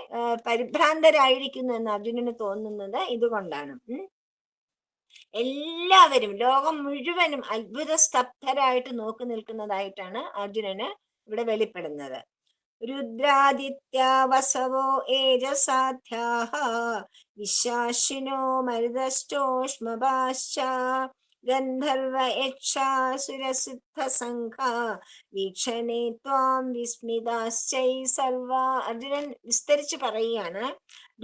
പരിഭ്രാന്തരായിരിക്കുന്നു എന്ന് അർജുനന് തോന്നുന്നത് ഇതുകൊണ്ടാണ്. എല്ലാവരും, ലോകം മുഴുവനും അത്ഭുത സ്തബ്ധരായിട്ട് നോക്കി നിൽക്കുന്നതായിട്ടാണ് അർജുനന് ഇവിടെ വെളിപ്പെടുന്നത്. രുദ്രാദിത്യ വസവോ ഏജസാധ്യാഃ വിശ്വാസിനോ മരുതശ്ചോഷ്മഭാശ്ച ഗന്ധർവ യക്ഷാസുരസിദ്ധ സംഘ വീക്ഷണേ ത്വാം വിസ്മിതാശ്ചൈ സർവ. അർജുനൻ വിസ്തരിച്ച് പറയുകയാണ്.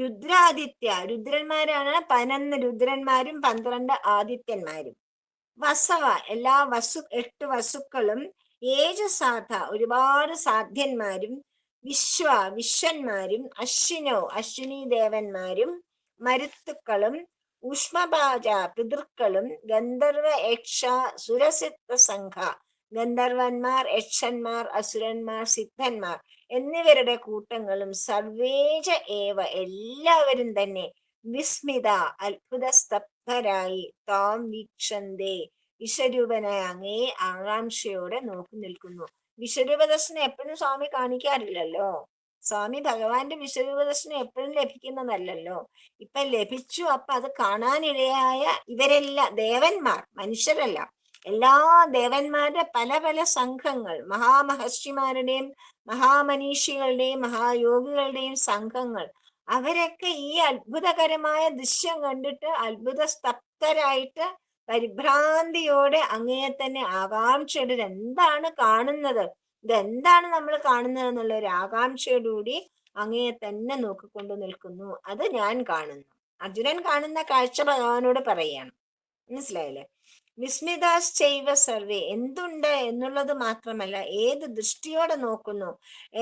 രുദ്രാദിത്യ, രുദ്രന്മാരാണ് 11 രുദ്രന്മാരും 12 ആദിത്യന്മാരും. വസവ, എല്ലാ 8 വസുക്കളും. ഏജസാധ, ഒരുപാട് സാധ്യന്മാരും. വിശ്വന്മാരും. അശ്വിനോ, അശ്വിനി ദേവന്മാരും മരുത്തുക്കളും. ഉഷ്മഭാജ, പിതൃക്കളും. ഗന്ധർവ യക്ഷ സുരസിദ്ധ സംഘ, ഗന്ധർവന്മാർ, യക്ഷന്മാർ, അസുരന്മാർ, സിദ്ധന്മാർ എന്നിവരുടെ കൂട്ടങ്ങളും. സർവേജ ഏവ, എല്ലാവരും തന്നെ. വിസ്മിത, അത്ഭുത സ്തബ്ധരായി. താം വീക്ഷന്തേ, വിശ്വരൂപനായ അങ്ങയെ ആകാംക്ഷയോടെ നോക്കി നിൽക്കുന്നു. വിശ്വരൂപ ദർശനം എപ്പോഴും സ്വാമി കാണിക്കാറില്ലല്ലോ. സ്വാമി ഭഗവാന്റെ വിശ്വരൂപ ദർശനം എപ്പോഴും ലഭിക്കുന്നതല്ലല്ലോ. ഇപ്പൊ ലഭിച്ചു. അപ്പൊ അത് കാണാനിടയായ ഇവരെല്ലാം ദേവന്മാർ, മനുഷ്യരല്ല, എല്ലാ ദേവന്മാരുടെ പല പല സംഘങ്ങൾ, മഹാമഹർഷിമാരുടെയും മഹാമനീഷികളുടെയും മഹായോഗികളുടെയും സംഘങ്ങൾ, അവരൊക്കെ ഈ അത്ഭുതകരമായ ദൃശ്യം കണ്ടിട്ട് അത്ഭുത സ്തബ്ധരായിട്ട് പരിഭ്രാന്തിയോടെ അങ്ങയെ തന്നെ ആകാംക്ഷയോടെ എന്താണ് കാണുന്നത്, ഇതെന്താണ് നമ്മൾ കാണുന്നത് എന്നുള്ള ഒരു ആകാംക്ഷയോടുകൂടി അങ്ങയെ തന്നെ നോക്കിക്കൊണ്ട് നിൽക്കുന്നു. അത് ഞാൻ കാണുന്നു. അർജുനൻ കാണുന്ന കാഴ്ച ഭഗവാനോട് പറയാണ്. മനസ്സിലായില്ലേ? വിസ്മിതാശ്ചൈവ സർവേ, എന്തുണ്ട് എന്നുള്ളത് മാത്രമല്ല, ഏത് ദൃഷ്ടിയോടെ നോക്കുന്നു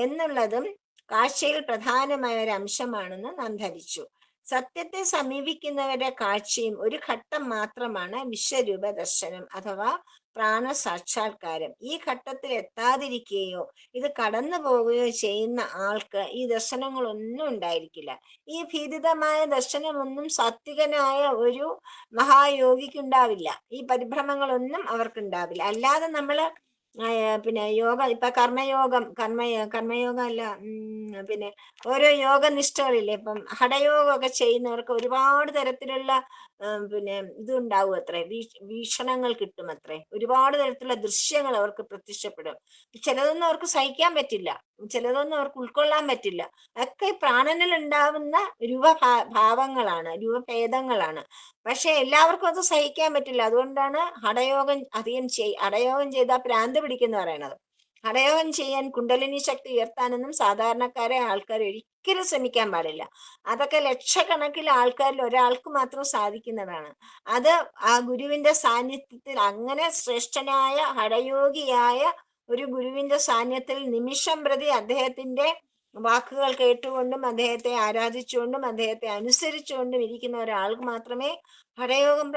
എന്നുള്ളതും കാഴ്ചയിൽ പ്രധാനമായ ഒരു അംശമാണെന്ന് നാം ധരിച്ചു. സത്യത്തെ സമീപിക്കുന്നവരുടെ കാഴ്ചയും ഒരു ഘട്ടം മാത്രമാണ് വിശ്വരൂപ ദർശനം അഥവാ പ്രാണ സാക്ഷാത്കാരം. ഈ ഘട്ടത്തിൽ എത്താതിരിക്കുകയോ ഇത് കടന്നു പോവുകയോ ചെയ്യുന്ന ആൾക്ക് ഈ ദർശനങ്ങളൊന്നും ഉണ്ടായിരിക്കില്ല. ഈ ഭീതിതമായ ദർശനമൊന്നും സാത്വികനായ ഒരു മഹായോഗിക്കുണ്ടാവില്ല. ഈ പരിഭ്രമങ്ങളൊന്നും അവർക്കുണ്ടാവില്ല. അല്ലാതെ നമ്മള് പിന്നെ യോഗ, ഇപ്പൊ കർമ്മയോഗം അല്ല, പിന്നെ ഓരോ യോഗനിഷ്ഠകളില്ലേ, ഇപ്പം ഹഠയോഗമൊക്കെ ചെയ്യുന്നവർക്ക് ഒരുപാട് തരത്തിലുള്ള പിന്നെ ഇതുണ്ടാവും അത്രേ, വീക്ഷണങ്ങൾ കിട്ടും അത്രേ, ഒരുപാട് തരത്തിലുള്ള ദൃശ്യങ്ങൾ അവർക്ക് പ്രത്യക്ഷപ്പെടും. ചിലതൊന്നും അവർക്ക് സഹിക്കാൻ പറ്റില്ല, ചിലതൊന്നും അവർക്ക് ഉൾക്കൊള്ളാൻ പറ്റില്ല. ഒക്കെ പ്രാണനിൽ ഉണ്ടാവുന്ന ഭാവങ്ങളാണ്, രൂപഭേദങ്ങളാണ്. പക്ഷെ എല്ലാവർക്കും അത് സഹിക്കാൻ പറ്റില്ല. അതുകൊണ്ടാണ് ഹഠയോഗം ഹഠയോഗം ചെയ്താൽ ഭ്രാന്ത് പിടിക്കുന്ന പറയണത്. ഹഠയോഗം ചെയ്യാൻ, കുണ്ടലിനി ശക്തി ഉയർത്താനൊന്നും സാധാരണക്കാരെ ആൾക്കാർ ഒരിക്കലും ശ്രമിക്കാൻ പാടില്ല. അതൊക്കെ ലക്ഷക്കണക്കിന് ആൾക്കാരിൽ ഒരാൾക്ക് മാത്രം സാധിക്കുന്നതാണ്. അത് ആ ഗുരുവിന്റെ സാന്നിധ്യത്തിൽ, അങ്ങനെ ശ്രേഷ്ഠനായ ഹഠയോഗിയായ ഒരു ഗുരുവിന്റെ സാന്നിധ്യത്തിൽ നിമിഷം പ്രതി അദ്ദേഹത്തിന്റെ വാക്കുകൾ കേട്ടുകൊണ്ടും അദ്ദേഹത്തെ ആരാധിച്ചുകൊണ്ടും അദ്ദേഹത്തെ അനുസരിച്ചുകൊണ്ടും ഇരിക്കുന്ന ഒരാൾക്ക് മാത്രമേ ഹഠയോഗം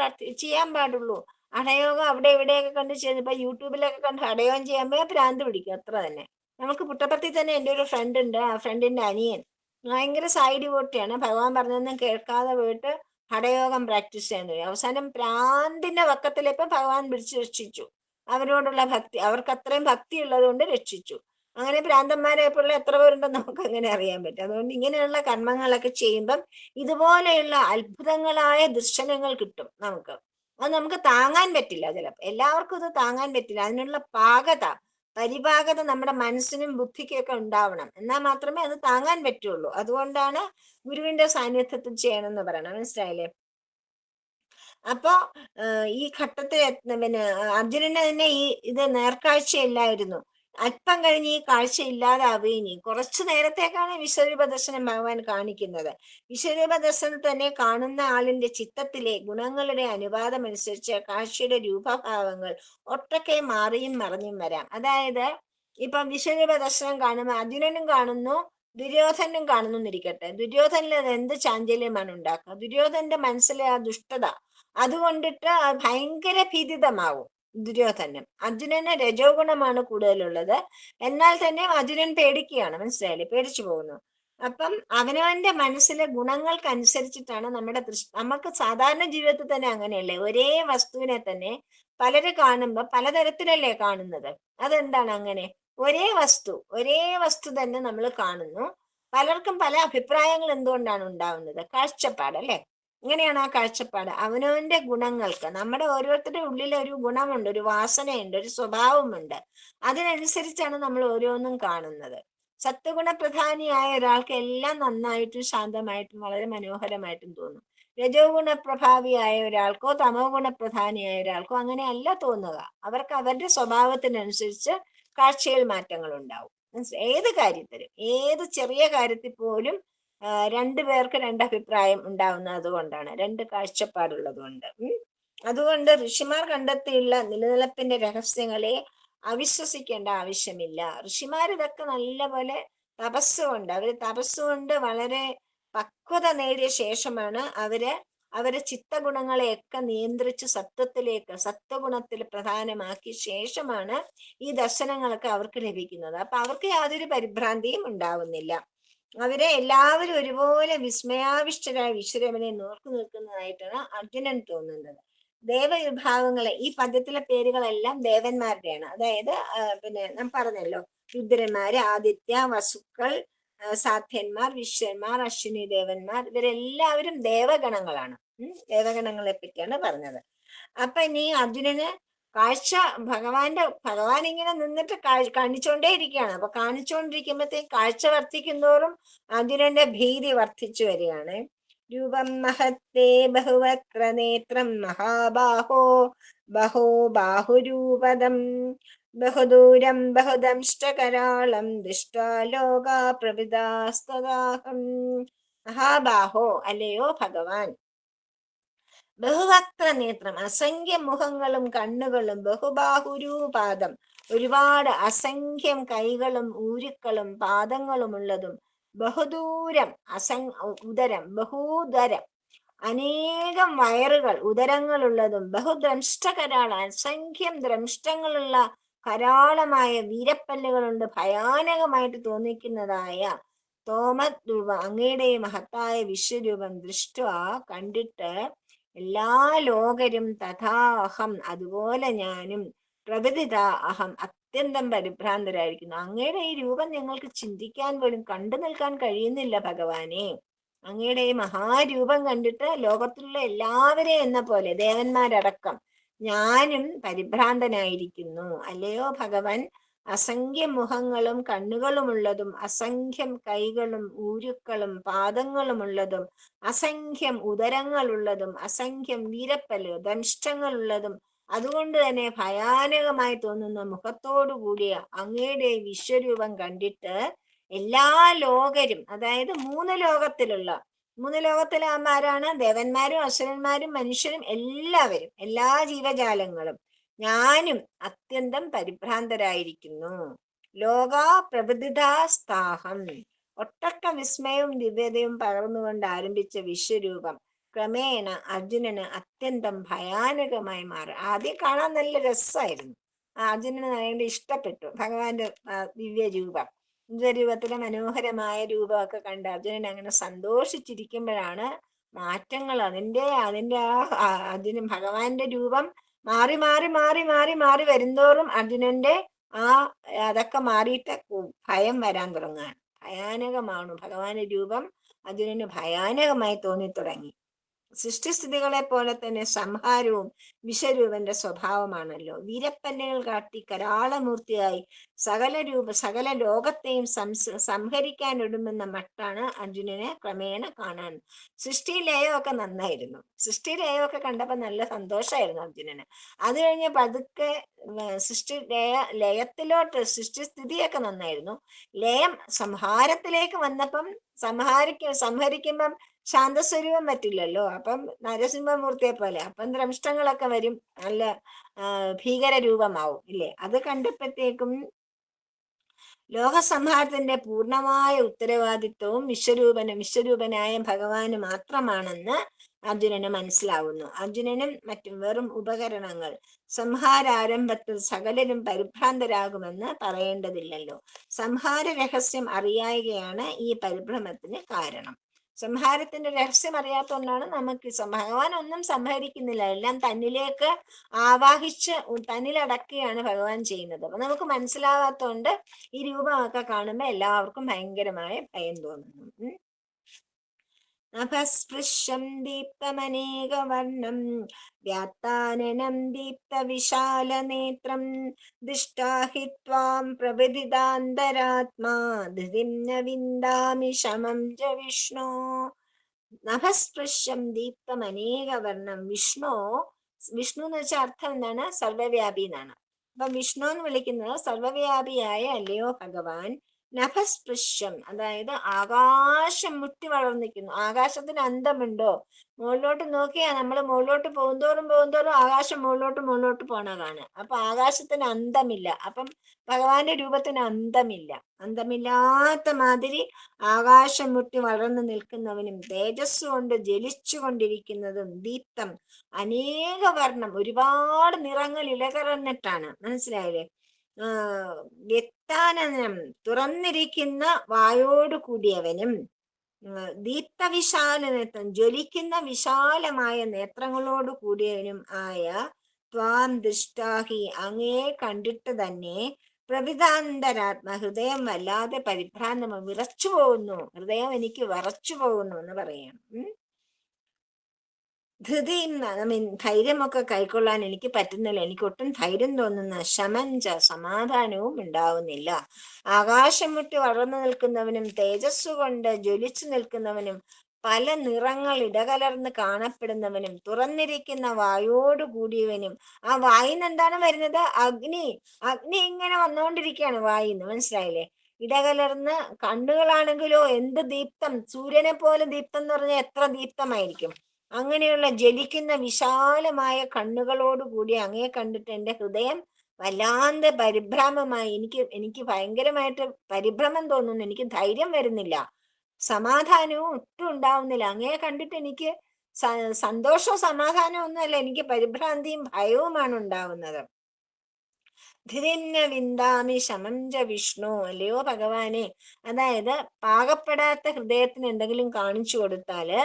ചെയ്യാൻ പാടുള്ളൂ. ഹഠയോഗം അവിടെ ഇവിടെയൊക്കെ കണ്ട് ചെയ്യുന്നത്, ഇപ്പൊ യൂട്യൂബിലൊക്കെ കണ്ട് ഹഠയോഗം ചെയ്യാൻ പോയാൽ ഭ്രാന്ത് പിടിക്കും, അത്ര തന്നെ. നമുക്ക് പുട്ടപ്പർത്തി തന്നെ എൻ്റെ ഒരു ഫ്രണ്ട് ഉണ്ട്. ആ ഫ്രണ്ടിന്റെ അനിയൻ ഭയങ്കര സായി ഡിവോട്ടിയാണ്. ഭഗവാൻ പറഞ്ഞൊന്നും കേൾക്കാതെ പോയിട്ട് ഹഠയോഗം പ്രാക്ടീസ് ചെയ്യാൻ തുടങ്ങി. അവസാനം പ്രാന്തിന്റെ വക്കത്തിലിപ്പോ ഭഗവാൻ പിടിച്ച് രക്ഷിച്ചു. അവരോടുള്ള ഭക്തി, അവർക്ക് അത്രയും ഭക്തി ഉള്ളത് കൊണ്ട് രക്ഷിച്ചു. അങ്ങനെ ഭ്രാന്തന്മാരെ പോലുള്ള എത്ര പേരുണ്ടെന്ന് നമുക്ക് അങ്ങനെ അറിയാൻ പറ്റും. അതുകൊണ്ട് ഇങ്ങനെയുള്ള കർമ്മങ്ങളൊക്കെ ചെയ്യുമ്പം ഇതുപോലെയുള്ള അത്ഭുതങ്ങളായ ദർശനങ്ങൾ കിട്ടും നമുക്ക്. അത് നമുക്ക് താങ്ങാൻ പറ്റില്ല, ചിലപ്പോൾ എല്ലാവർക്കും ഇത് താങ്ങാൻ പറ്റില്ല. അതിനുള്ള പരിപാകത നമ്മുടെ മനസ്സിനും ബുദ്ധിക്കും ഒക്കെ ഉണ്ടാവണം, എന്നാൽ മാത്രമേ അത് താങ്ങാൻ പറ്റുള്ളൂ. അതുകൊണ്ടാണ് ഗുരുവിന്റെ സാന്നിധ്യത്തിൽ ചെയ്യണമെന്ന് പറയണം. മനസ്സിലായില്ലേ? അപ്പോ ഈ ഘട്ടത്തിൽ പിന്നെ അർജുനന് തന്നെ ഇത് നേർക്കാഴ്ചയില്ലായിരുന്നു. അല്പം കഴിഞ്ഞ് ഈ കാഴ്ച ഇല്ലാതാവുകയും ചെയ്യും. കുറച്ചു നേരത്തേക്കാണ് വിശ്വരൂപ ദർശനം ഭഗവാൻ കാണിക്കുന്നത്. വിശ്വരൂപ ദർശനം തന്നെ കാണുന്ന ആളിന്റെ ചിത്തത്തിലെ ഗുണങ്ങളുടെ അനുപാതമനുസരിച്ച് കാഴ്ചയുടെ രൂപഭാവങ്ങൾ ഒട്ടൊക്കെ മാറിയും മറിഞ്ഞും വരാം. അതായത് ഇപ്പം വിശ്വരൂപ ദർശനം കാണുമ്പോൾ അർജുനനും കാണുന്നു, ദുര്യോധനും കാണുന്നു എന്നിരിക്കട്ടെ. ദുര്യോധനിൽ അത് എന്ത് ചാഞ്ചല്യമാണ് ഉണ്ടാക്കുക? ദുര്യോധന്റെ മനസ്സിലെ ആ ദുഷ്ടത അതുകൊണ്ടിട്ട് ഭയങ്കര ഭീതിതമാവും ദുര്യോധനം. അർജുനന് രജോ ഗുണമാണ് കൂടുതലുള്ളത്. എന്നാൽ തന്നെ അർജുനൻ പേടിക്കുകയാണ്. മനസ്സിലായില്ലേ? പേടിച്ചു പോകുന്നു. അപ്പം അവനവന്റെ മനസ്സിലെ ഗുണങ്ങൾക്കനുസരിച്ചിട്ടാണ് നമ്മുടെ നമുക്ക് സാധാരണ ജീവിതത്തിൽ തന്നെ അങ്ങനെയല്ലേ? ഒരേ വസ്തുവിനെ തന്നെ പലര് കാണുമ്പോ പലതരത്തിലല്ലേ കാണുന്നത്? അതെന്താണ് അങ്ങനെ? ഒരേ വസ്തു തന്നെ നമ്മൾ കാണുന്നു. പലർക്കും പല അഭിപ്രായങ്ങൾ എന്തുകൊണ്ടാണ് ഉണ്ടാവുന്നത്? കാഴ്ചപ്പാട്, അല്ലെ? ഇങ്ങനെയാണ് ആ കാഴ്ചപ്പാട്. അവനവന്റെ ഗുണങ്ങൾക്ക്, നമ്മുടെ ഓരോരുത്തരുടെ ഉള്ളിൽ ഒരു ഗുണമുണ്ട്, ഒരു വാസനയുണ്ട്, ഒരു സ്വഭാവമുണ്ട്. അതിനനുസരിച്ചാണ് നമ്മൾ ഓരോന്നും കാണുന്നത്. സത്വഗുണപ്രധാനിയായ ഒരാൾക്ക് എല്ലാം നന്നായിട്ടും ശാന്തമായിട്ടും വളരെ മനോഹരമായിട്ടും തോന്നും. രജോ ഗുണപ്രഭാവിയായ ഒരാൾക്കോ തമോ ഗുണപ്രധാനിയായ ഒരാൾക്കോ അങ്ങനെയല്ല തോന്നുക. അവർക്ക് അവരുടെ സ്വഭാവത്തിനനുസരിച്ച് കാഴ്ചയിൽ മാറ്റങ്ങൾ ഉണ്ടാവും. ഏത് കാര്യത്തിലും, ഏത് ചെറിയ കാര്യത്തിൽ പോലും രണ്ടു പേർക്ക് രണ്ടഭിപ്രായം ഉണ്ടാവുന്നത് അതുകൊണ്ടാണ്, രണ്ട് കാഴ്ചപ്പാടുള്ളത് കൊണ്ട്. അതുകൊണ്ട് ഋഷിമാർ കണ്ടെത്തിയുള്ള നിലനിൽപ്പിന്റെ രഹസ്യങ്ങളെ അവിശ്വസിക്കേണ്ട ആവശ്യമില്ല. ഋഷിമാർ ഇതൊക്കെ നല്ലപോലെ തപസ്സുകൊണ്ട് വളരെ പക്വത നേടിയ ശേഷമാണ് അവരെ ചിത്തഗുണങ്ങളെയൊക്കെ നിയന്ത്രിച്ച് സത്വഗുണത്തിൽ പ്രധാനമാക്കിയ ശേഷമാണ് ഈ ദർശനങ്ങളൊക്കെ അവർക്ക് ലഭിക്കുന്നത്. അപ്പൊ അവർക്ക് യാതൊരു പരിഭ്രാന്തിയും ഉണ്ടാവുന്നില്ല. അവരെ എല്ലാവരും ഒരുപോലെ വിസ്മയാവിഷ്ടരായ വിശ്വരൂപനെ നോക്കി നിൽക്കുന്നതായിട്ടാണ് അർജുനൻ തോന്നുന്നത്. ദേവവിഭാഗങ്ങളെ, ഈ പദ്യത്തിലെ പേരുകളെല്ലാം ദേവന്മാരുടെയാണ്. അതായത് പിന്നെ നാം പറഞ്ഞല്ലോ, രുദ്രന്മാര്, ആദിത്യ, വസുക്കൾ, സാധ്യന്മാർ, വിശ്വന്മാർ, അശ്വിനി ദേവന്മാർ, ഇവരെല്ലാവരും ദേവഗണങ്ങളാണ്. ദേവഗണങ്ങളെ പറ്റിയാണ് പറഞ്ഞത്. അപ്പൊ ഇനി അർജുനന് ഭഗവാൻ ഇങ്ങനെ നിന്നിട്ട് കാണിച്ചോണ്ടേ ഇരിക്കുകയാണ്. അപ്പൊ കാണിച്ചുകൊണ്ടിരിക്കുമ്പോഴത്തേക്ക് കാഴ്ച വർദ്ധിക്കുന്തോറും അർജുനന്റെ ഭീതി വർദ്ധിച്ചു വരികയാണ്. രൂപം മഹത്തേ ബഹുവക്രനേത്രം മഹാബാഹോ ബഹോ ബാഹുരൂപദം ബഹുദൂരം ബഹുദംഷ്ടകരാളം ദൃഷ്ട്വാ ലോകാ പ്രവിദാസ്തദാഹം മഹാബാഹോ, അല്ലയോ ഭഗവാൻ. ബഹുവക്ത്ര നേത്രം, അസംഖ്യം മുഖങ്ങളും കണ്ണുകളും, ബഹുബാഹുരൂപാദം, ഒരുപാട് അസംഖ്യം കൈകളും ഊരുക്കളും പാദങ്ങളും ഉള്ളതും, ബഹുദൂരം ഉദരം, ബഹൂദരം, അനേകം വയറുകൾ ഉദരങ്ങളുള്ളതും, ബഹുദ്രംഷ്ടകരാൾ, അസംഖ്യം ദ്രംഷ്ടങ്ങളുള്ള കരാളമായ വീരപ്പല്ലുകളുണ്ട് ഭയാനകമായിട്ട് തോന്നിക്കുന്നതായ തോമത് രൂപം, അങ്ങയുടെ മഹത്തായ വിശ്വരൂപം ദൃഷ്ട, കണ്ടിട്ട് എല്ലാ ലോകരും തഥാ അഹം, അതുപോലെ ഞാനും, പ്രകൃതിത അഹം, അത്യന്തം പരിഭ്രാന്തരായിരിക്കുന്നു. അങ്ങയുടെ ഈ രൂപം ഞങ്ങൾക്ക് ചിന്തിക്കാൻ പോലും കണ്ടു നിൽക്കാൻ കഴിയുന്നില്ല ഭഗവാനെ. അങ്ങയുടെ ഈ മഹാരൂപം കണ്ടിട്ട് ലോകത്തിലുള്ള എല്ലാവരെയും എന്ന പോലെ ദേവന്മാരടക്കം ഞാനും പരിഭ്രാന്തനായിരിക്കുന്നു. അല്ലയോ ഭഗവൻ, അസംഖ്യം മുഖങ്ങളും കണ്ണുകളുമുള്ളതും, അസംഖ്യം കൈകളും ഊരുക്കളും പാദങ്ങളുമുള്ളതും, അസംഖ്യം ഉദരങ്ങളുള്ളതും, അസംഖ്യം വീരപ്പല് ദംഷ്ടങ്ങളുള്ളതും, അതുകൊണ്ട് തന്നെ ഭയാനകമായി തോന്നുന്ന മുഖത്തോടു കൂടിയ അങ്ങയുടെ വിശ്വരൂപം കണ്ടിട്ട് എല്ലാ ലോകരും, അതായത് മൂന്ന് ലോകത്തിലാകുമ്പോൾ ആരാണ്? ദേവന്മാരും അസുരന്മാരും മനുഷ്യരും എല്ലാവരും, എല്ലാ ജീവജാലങ്ങളും ഞാനും അത്യന്തം പരിഭ്രാന്തരായിരിക്കുന്നു. ലോകാ പ്രബുദ്ധാസ്താഹം, ഒട്ടൊക്ക വിസ്മയവും ദിവ്യതയും പകർന്നുകൊണ്ട് ആരംഭിച്ച വിശ്വരൂപം ക്രമേണ അർജുനന് അത്യന്തം ഭയാനകമായി മാറി. ആദ്യം കാണാൻ നല്ല രസമായിരുന്നു, അർജുനന് ഭയങ്കര ഇഷ്ടപ്പെട്ടു ഭഗവാന്റെ ദിവ്യരൂപം. ദിവ്യരൂപത്തിലെ മനോഹരമായ രൂപമൊക്കെ കണ്ട് അർജുനൻ അങ്ങനെ സന്തോഷിച്ചിരിക്കുമ്പോഴാണ് മാറ്റങ്ങൾ അതിന്റെ അർജുനൻ ഭഗവാന്റെ രൂപം മാറി മാറി മാറി മാറി മാറി വരുന്തോറും അർജുനന്റെ അതൊക്കെ മാറിയിട്ട് ഭയം വരാൻ തുടങ്ങുകയാണ്. ഭയാനകമാണ് ഭഗവാന്റെ രൂപം, അർജുനന് ഭയാനകമായി തോന്നി തുടങ്ങി. സൃഷ്ടിസ്ഥിതികളെ പോലെ തന്നെ സംഹാരവും വിശ്വരൂപന്റെ സ്വഭാവമാണല്ലോ. വീരപ്പല്ലുകൾ കാട്ടി കരാളമൂർത്തിയായി സകല ലോകത്തെയും സംഹരിക്കാൻ ഒടുമ്പുന്ന മട്ടാണ് അർജുനനെ ക്രമേണ കാണാൻ. സൃഷ്ടിയിലയൊക്കെ നന്നായിരുന്നു, സൃഷ്ടിയിലയൊക്കെ കണ്ടപ്പോ നല്ല സന്തോഷമായിരുന്നു അർജുനന്. അത് കഴിഞ്ഞ് പതുക്കെ ലയത്തിലോട്ട്, സൃഷ്ടിസ്ഥിതിയൊക്കെ നന്നായിരുന്നു, ലയം സംഹാരത്തിലേക്ക് വന്നപ്പം സംഹരിക്കുമ്പം ശാന്തസ്വരൂപം പറ്റില്ലല്ലോ. അപ്പം നരസിംഹമൂർത്തിയെ പോലെ അപ്പം ദ്രംഷ്ടങ്ങളൊക്കെ വരും, നല്ല ഭീകര രൂപമാവും ഇല്ലേ. അത് കണ്ടപ്പോഴത്തേക്കും ലോകസംഹാരത്തിന്റെ പൂർണ്ണമായ ഉത്തരവാദിത്വവും വിശ്വരൂപനായ ഭഗവാന് മാത്രമാണെന്ന് അർജുനന് മനസ്സിലാവുന്നു. അർജുനനും മറ്റും വെറും ഉപകരണങ്ങൾ. സംഹാരാരംഭത്തിൽ സകലരും പരിഭ്രാന്തരാകുമെന്ന് പറയേണ്ടതില്ലല്ലോ. സംഹാര രഹസ്യം അറിയായികയാണ് ഈ പരിഭ്രമത്തിന് കാരണം. സംഹാരത്തിന്റെ രഹസ്യം അറിയാത്തതുകൊണ്ടാണ് നമുക്ക് ഭഗവാൻ ഒന്നും സംഹരിക്കുന്നില്ല, എല്ലാം തന്നിലേക്ക് ആവാഹിച്ച് തന്നിലടക്കുകയാണ് ഭഗവാൻ ചെയ്യുന്നത്. അപ്പൊ നമുക്ക് മനസ്സിലാവാത്തതുകൊണ്ട് ഈ രൂപമൊക്കെ കാണുമ്പോൾ എല്ലാവർക്കും ഭയങ്കരമായ ഭയം തോന്നുന്നു. നഭസ്പൃശ്യം ദീപ്തമനേകവർണം വ്യാത്താനനം ദീപ്തവിശാലനേത്രം ദൃഷ്ടാഹി ത്വാം പ്രവിദിതാന്തരാത്മാ ധൃതിം ന വിന്ദാമി ശമം ച വിഷ്ണോ. നഭസ്പൃശ്യം ദീപ്തമനേകവർണം, വിഷ്ണു എന്ന് വെച്ചാൽ അർത്ഥം എന്താണ്? സർവവ്യാപി എന്നാണ്. അപ്പൊ വിഷ്ണു എന്ന് വിളിക്കുന്നത് സർവവ്യാപിയായ അല്ലയോ ഭഗവാൻ. നഭസ്പൃശ്യം, അതായത് ആകാശം മുട്ടി വളർന്നിരിക്കുന്നു. ആകാശത്തിന് അന്തമുണ്ടോ? മുകളിലോട്ട് നോക്കിയാ നമ്മൾ മുകളിലോട്ട് പോകുന്തോറും ആകാശം മുകളിലോട്ട് പോണതാണ്. അപ്പൊ ആകാശത്തിന് അന്തമില്ല. അപ്പം ഭഗവാന്റെ രൂപത്തിന് അന്തമില്ല. അന്തമില്ലാത്ത മാതിരി ആകാശം മുട്ടി വളർന്നു നിൽക്കുന്നവനും തേജസ് കൊണ്ട് ജ്വലിച്ചു കൊണ്ടിരിക്കുന്നതും ദീപ്തം, അനേക വർണ്ണം, ഒരുപാട് നിറങ്ങൾ ഇലകറന്നിട്ടാണ്. മനസ്സിലായില്ലേ? വ്യത്താനനം, തുറന്നിരിക്കുന്ന വായോട് കൂടിയവനും ദീപ്തവിശാലനേത്രം, ജ്വലിക്കുന്ന വിശാലമായ നേത്രങ്ങളോട് കൂടിയവനും ആയ ത്വാം ദൃഷ്ടാഹി, അങ്ങേ കണ്ടിട്ട് തന്നെ പ്രവിതാന്തരാത്മ, ഹൃദയം വല്ലാതെ പരിഭ്രാന്തം, വിറച്ചു പോകുന്നു, ഹൃദയം എനിക്ക് വിറച്ചു പോകുന്നു എന്ന് പറയണം. ധൃതിയും ധൈര്യമൊക്കെ കൈക്കൊള്ളാൻ എനിക്ക് പറ്റുന്നില്ല, എനിക്ക് ഒട്ടും ധൈര്യം തോന്നുന്ന ശമഞ്ച, സമാധാനവും ഉണ്ടാവുന്നില്ല. ആകാശം മുട്ടി വളർന്നു നിൽക്കുന്നവനും തേജസ് കൊണ്ട് ജ്വലിച്ചു നിൽക്കുന്നവനും പല നിറങ്ങൾ ഇടകലർന്ന് കാണപ്പെടുന്നവനും തുറന്നിരിക്കുന്ന വായോട് കൂടിയവനും. ആ വായിന്ന് എന്താണ് വരുന്നത്? അഗ്നി ഇങ്ങനെ വന്നുകൊണ്ടിരിക്കുകയാണ് വായിന്ന്. മനസ്സിലായില്ലേ? ഇടകലർന്ന് കണ്ണുകളാണെങ്കിലോ എന്ത് ദീപ്തം, സൂര്യനെ പോലെ ദീപ്തം എന്ന് പറഞ്ഞാൽ എത്ര ദീപ്തമായിരിക്കും. അങ്ങനെയുള്ള ജ്വലിക്കുന്ന വിശാലമായ കണ്ണുകളോടുകൂടി അങ്ങയെ കണ്ടിട്ട് എൻ്റെ ഹൃദയം വല്ലാതെ പരിഭ്രമമായി. എനിക്ക് ഭയങ്കരമായിട്ട് പരിഭ്രമം തോന്നുന്നു. എനിക്ക് ധൈര്യം വരുന്നില്ല, സമാധാനവും ഒട്ടും ഉണ്ടാവുന്നില്ല. അങ്ങയെ കണ്ടിട്ട് എനിക്ക് സന്തോഷവും സമാധാനവും ഒന്നുമല്ല, എനിക്ക് പരിഭ്രാന്തിയും ഭയവുമാണ് ഉണ്ടാവുന്നത്. ധിരിന്ന വിന്ദാമി ശമഞ്ച വിഷ്ണു. അല്ലയോ ഭഗവാനെ, അതായത് പാകപ്പെടാത്ത ഹൃദയത്തിന് എന്തെങ്കിലും കാണിച്ചു കൊടുത്താല്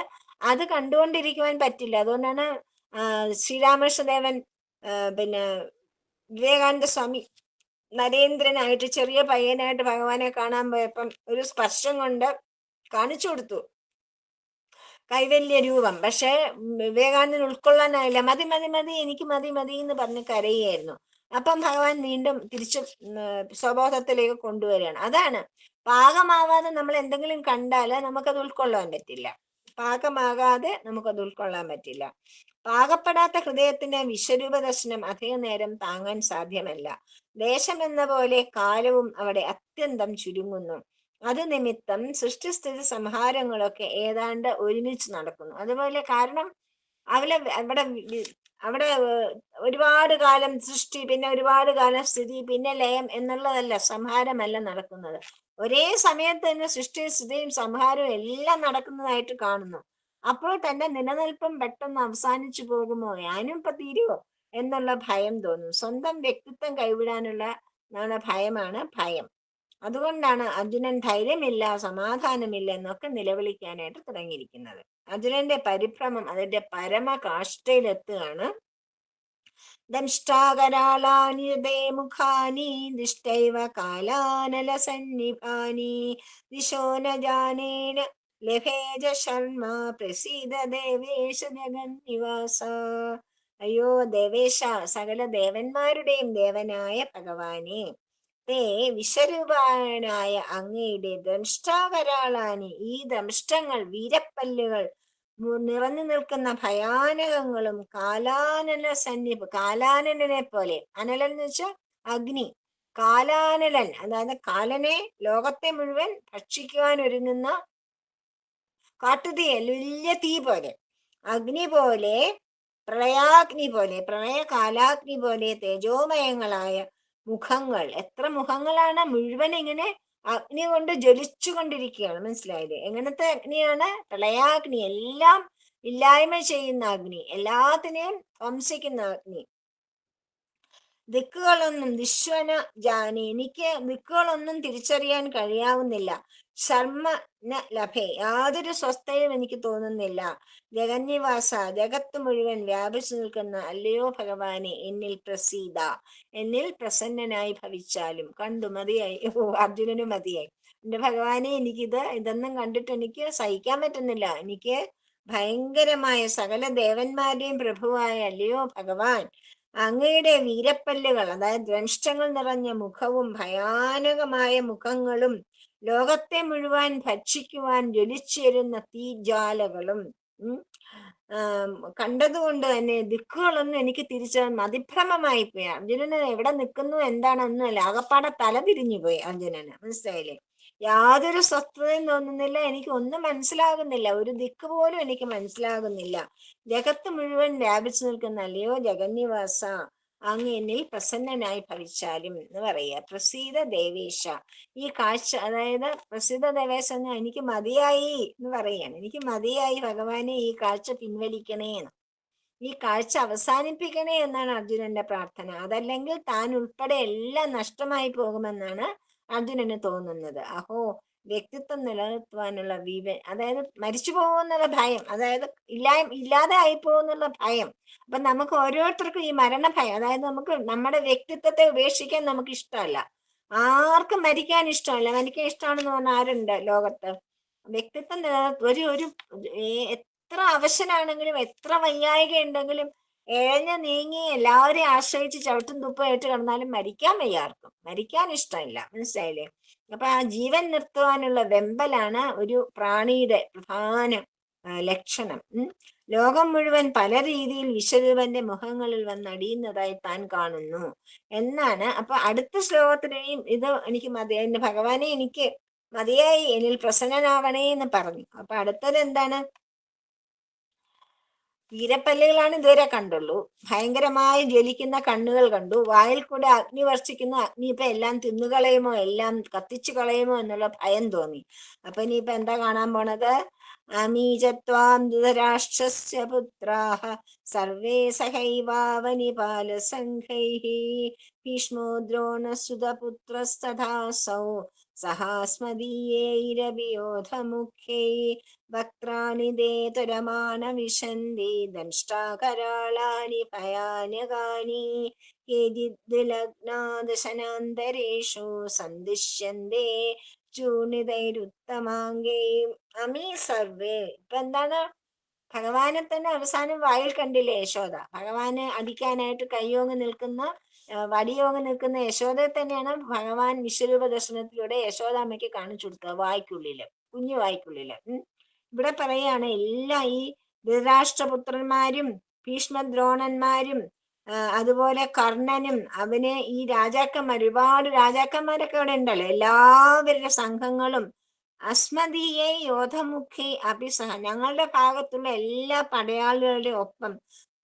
അത് കണ്ടുകൊണ്ടിരിക്കുവാൻ പറ്റില്ല. അതുകൊണ്ടാണ് ശ്രീരാമകൃഷ്ണദേവൻ പിന്നെ വിവേകാനന്ദ സ്വാമി നരേന്ദ്രനായിട്ട് ചെറിയ പയ്യനായിട്ട് ഭഗവാനെ കാണാൻ പോയപ്പം ഒരു സ്പർശം കൊണ്ട് കാണിച്ചു കൊടുത്തു കൈവല്യ രൂപം. പക്ഷെ വിവേകാനന്ദൻ ഉൾക്കൊള്ളാനായില്ല. മതി മതി മതി, എനിക്ക് മതി മതി എന്ന് പറഞ്ഞ് കരയായിരുന്നു. അപ്പം ഭഗവാൻ വീണ്ടും തിരിച്ചു സ്വബോധത്തിലേക്ക് കൊണ്ടുവരികയാണ്. അതാണ് പാകമാവാതെ നമ്മൾ എന്തെങ്കിലും കണ്ടാല് നമുക്കത് ഉൾക്കൊള്ളാൻ പറ്റില്ല. പാകമാകാതെ നമുക്കത് ഉൾക്കൊള്ളാൻ പറ്റില്ല. പാകപ്പെടാത്ത ഹൃദയത്തിന്റെ വിശ്വരൂപ ദർശനം അധിക നേരം താങ്ങാൻ സാധ്യമല്ല. ദേശം എന്ന പോലെ കാലവും അവിടെ അത്യന്തം ചുരുങ്ങുന്നു. അത് നിമിത്തം സൃഷ്ടിസ്ഥിതി സംഹാരങ്ങളൊക്കെ ഏതാണ്ട് ഒരുമിച്ച് നടക്കുന്നു. അതുപോലെ കാരണം അവിടെ ഒരുപാട് കാലം സൃഷ്ടി, പിന്നെ ഒരുപാട് കാലം സ്ഥിതി, പിന്നെ ലയം എന്നുള്ളതല്ല, സംഹാരമല്ല നടക്കുന്നത്. ഒരേ സമയത്ത് തന്നെ സൃഷ്ടി സ്ഥിതിയും സംഹാരവും എല്ലാം നടക്കുന്നതായിട്ട് കാണുന്നു. അപ്പോൾ തന്നെ നിലനിൽപ്പും പെട്ടെന്ന് അവസാനിച്ചു പോകുമോ, ഞാനും ഇപ്പൊ തീരുവോ എന്നുള്ള ഭയം തോന്നും. സ്വന്തം വ്യക്തിത്വം കൈവിടാനുള്ള ഭയമാണ് ഭയം. അതുകൊണ്ടാണ് അർജുനൻ ധൈര്യമില്ല, സമാധാനമില്ല എന്നൊക്കെ നിലവിളിക്കാനായിട്ട് തുടങ്ങിയിരിക്കുന്നത്. അർജുനന്റെ പരിഭ്രമം അതിന്റെ പരമകാഷ്ഠയിലെത്തുകയാണ്. ദംഷ്ടാകരാളാനി മുഖാനി ദിഷ്ടൈവ കാലാനലസന്നിഭാനി ദിശോ ന ജാനേന ലഭേജ ശർമ്മ പ്രസീദ ദേവേശ ജഗന്നിവാസ. അയ്യോ ദേവേശ, സകല ദേവന്മാരുടെയും ദേവനായ ഭഗവാനെ, വിശ്വരൂപാനായ അങ്ങയുടെ ദംഷ്ടാകരാളാനി, ഈ ദംഷ്ടങ്ങൾ വീരപ്പല്ലുകൾ നിറഞ്ഞു നിൽക്കുന്ന ഭയാനകങ്ങളും കാലാനല കാലാനലനെ പോലെ, അനലൻ എന്ന് വെച്ചാൽ അഗ്നി, കാലാനലൻ അതായത് കാലനെ ലോകത്തെ മുഴുവൻ ഭക്ഷിക്കുവാൻ ഒരുങ്ങുന്ന കാട്ടുതീ, വലിയ തീ പോലെ, അഗ്നി പോലെ, പ്രളയാഗ്നി പോലെ, പ്രളയ കാലാഗ്നി പോലെ തേജോമയങ്ങളായ മുഖങ്ങൾ. എത്ര മുഖങ്ങളാണ്, മുഴുവൻ ഇങ്ങനെ അഗ്നി കൊണ്ട് ജ്വലിച്ചു കൊണ്ടിരിക്കുകയാണ്. മനസ്സിലായില്ലേ? എങ്ങനത്തെ അഗ്നിയാണ്? പ്രളയാഗ്നി, എല്ലാം ഇല്ലായ്മ ചെയ്യുന്ന അഗ്നി, എല്ലാത്തിനെയും ധ്വംസിക്കുന്ന അഗ്നി. ദിക്കുകളൊന്നും ദിശ്വന ജാനി, എനിക്ക് ദിക്കുകളൊന്നും തിരിച്ചറിയാൻ കഴിയാവുന്നില്ല. ശർമ്മ ന ലഭേ, യാതൊരു സ്വസ്ഥയും എനിക്ക് തോന്നുന്നില്ല. ജഗന്നിവാസ, ജഗത്ത് മുഴുവൻ വ്യാപിച്ചു നിൽക്കുന്ന അല്ലയോ ഭഗവാനെ, എന്നിൽ പ്രസീത, എന്നിൽ പ്രസന്നനായി ഭവിച്ചാലും. കണ്ടു മതിയായി, അർജുനന് മതിയായി. എന്റെ ഭഗവാനെ, ഇതൊന്നും കണ്ടിട്ട് എനിക്ക് സഹിക്കാൻ പറ്റുന്നില്ല. എനിക്ക് ഭയങ്കരമായ സകല ദേവന്മാരുടെയും പ്രഭുവായ അല്ലയോ ഭഗവാൻ, അങ്ങയുടെ വീരപ്പല്ലുകൾ, അതായത് ദ്രംഷ്ടങ്ങൾ നിറഞ്ഞ മുഖവും ഭയാനകമായ മുഖങ്ങളും ലോകത്തെ മുഴുവൻ ഭക്ഷിക്കുവാൻ ജ്വലിച്ചേരുന്ന തീജ്വാലകളും കണ്ടതുകൊണ്ട് തന്നെ ദിക്കുകളൊന്നും എനിക്ക് അതിഭ്രമമായി പോയി. അർജുനന് എവിടെ നിൽക്കുന്നു എന്താണെന്നല്ല, ആകപ്പാടെ തല തിരിഞ്ഞു പോയി അർജുനന്. മനസ്സിലായില്ലേ? യാതൊരു സ്വസ്ഥതയും തോന്നുന്നില്ല, എനിക്ക് ഒന്നും മനസ്സിലാകുന്നില്ല, ഒരു ദിക്ക് പോലും എനിക്ക് മനസ്സിലാകുന്നില്ല. ജഗത്ത് മുഴുവൻ വ്യാപിച്ചു നിൽക്കുന്ന അല്ലയോ ജഗന്നിവാസ, അങ്ങ് എന്നിൽ പ്രസന്നനായി ഭവിച്ചാലും എന്ന് പറയുക. പ്രസീത ദേവേശ, ഈ കാഴ്ച, അതായത് പ്രസീത ദേവേശ എനിക്ക് മതിയായി എന്ന് പറയാണ്. എനിക്ക് മതിയായി ഭഗവാനെ, ഈ കാഴ്ച പിൻവലിക്കണേ, ഈ കാഴ്ച അവസാനിപ്പിക്കണേ എന്നാണ് അർജുനന്റെ പ്രാർത്ഥന. അതല്ലെങ്കിൽ താൻ ഉൾപ്പെടെ എല്ലാം നഷ്ടമായി പോകുമെന്നാണ് അർജുനന് തോന്നുന്നത്. അഹോ, വ്യക്തിത്വം നിലനിർത്തുവാനുള്ള അതായത് മരിച്ചു പോകുമെന്നുള്ള ഭയം, അതായത് ഇല്ലാതെ ആയി പോകുന്നുള്ള ഭയം. അപ്പൊ നമുക്ക് ഓരോരുത്തർക്കും ഈ മരണഭയം, അതായത് നമുക്ക് നമ്മുടെ വ്യക്തിത്വത്തെ ഉപേക്ഷിക്കാൻ നമുക്ക് ഇഷ്ടമല്ല. ആർക്കും മരിക്കാൻ ഇഷ്ടമല്ല. മരിക്കാൻ ഇഷ്ടമാണെന്ന് പറഞ്ഞാൽ ആരുണ്ട് ലോകത്ത്? വ്യക്തിത്വം ഒരു എത്ര അവശനാണെങ്കിലും, എത്ര വയ്യായിക ഉണ്ടെങ്കിലും, എഴഞ്ഞു നീങ്ങി എല്ലാവരെയും ആശ്രയിച്ച് ചവിട്ടും തുപ്പമായിട്ട് കിടന്നാലും മരിക്കാൻ വയ്യാർക്കും, മരിക്കാൻ ഇഷ്ടമില്ല. മനസ്സിലായില്ലേ? അപ്പൊ ആ ജീവൻ നിർത്തുവാനുള്ള വെമ്പലാണ് ഒരു പ്രാണിയുടെ പ്രധാന ലക്ഷണം. ലോകം മുഴുവൻ പല രീതിയിൽ വിശ്വരൂപന്റെ മുഖങ്ങളിൽ വന്നടിയുന്നതായി താൻ കാണുന്നു എന്നാണ്. അപ്പൊ അടുത്ത ശ്ലോകത്തിലെയും ഇത് എനിക്ക് എന്റെ ഭഗവാനെ എനിക്ക് മതിയായി, എന്നിൽ പ്രസന്നനാവണേ എന്ന് പറഞ്ഞു. അപ്പൊ അടുത്തത് എന്താണ്? വീരപ്പല്ലുകളാണ് ഇതുവരെ കണ്ടുള്ളൂ. ഭയങ്കരമായി ജ്വലിക്കുന്ന കണ്ണുകൾ കണ്ടു. വായിൽ കൂടെ അഗ്നി വർഷിക്കുന്നു. അഗ്നി ഇപ്പൊ എല്ലാം തിന്നുകളയുമോ, എല്ലാം കത്തിച്ചു കളയുമോ എന്നുള്ള ഭയം തോന്നി. അപ്പൊ ഇനിയിപ്പൊ എന്താ കാണാൻ പോണത്? അമീചത്വാം ധൃതരാഷ്ട്രസ്യ പുത്രാഃ സർവേ സഹൈവാവനിപാലസംഘൈഃ ഭീഷ്മോ ദ്രോണസുതപുത്രസ്തഥാസൗ സഹാസ്മദീയൈരഭിയോധമുഖ്യൈ വക്ത്രാണി ദേതുരമാന വിശന്തി ദംഷ്ട്രാകരാളാനി ഭയാനകാനി കേചിദ്വിലഗ്നാദശനാന്തരേഷു സന്ദിശ്യന്തേ ചൂർണിതൈരുത്തമാംഗേ അമീ സർവേ. ഇപ്പൊ എന്താണ്? ഭഗവാനെ തന്നെ അവസാനം വായിൽ കണ്ടില്ലേ യശോദ? ഭഗവാനെ അടിക്കാനായിട്ട് കയ്യോങ്ങി നിൽക്കുന്ന വടിയോങ്ങി നിൽക്കുന്ന യശോദയെ തന്നെയാണ് ഭഗവാൻ വിശ്വരൂപ ദർശനത്തിലൂടെ യശോദാമ്മയ്ക്ക് കാണിച്ചു കൊടുത്തത്, വായ്ക്കുള്ളില്, കുഞ്ഞു വായ്ക്കുള്ളില്. ഇവിടെ പറയാണ് എല്ലാ ഈ ധൃതരാഷ്ട്രപുത്രന്മാരും ഭീഷ്മദ്രോണന്മാരും അതുപോലെ കർണനും അവന് ഈ രാജാക്കന്മാർ, ഒരുപാട് രാജാക്കന്മാരൊക്കെ അവിടെ ഉണ്ടല്ലോ, എല്ലാവരുടെ സംഘങ്ങളും അസ്മദീയെ യോധമുഖി അഭിസഹ ഞങ്ങളുടെ ഭാഗത്തുള്ള എല്ലാ പടയാളികളുടെ ഒപ്പം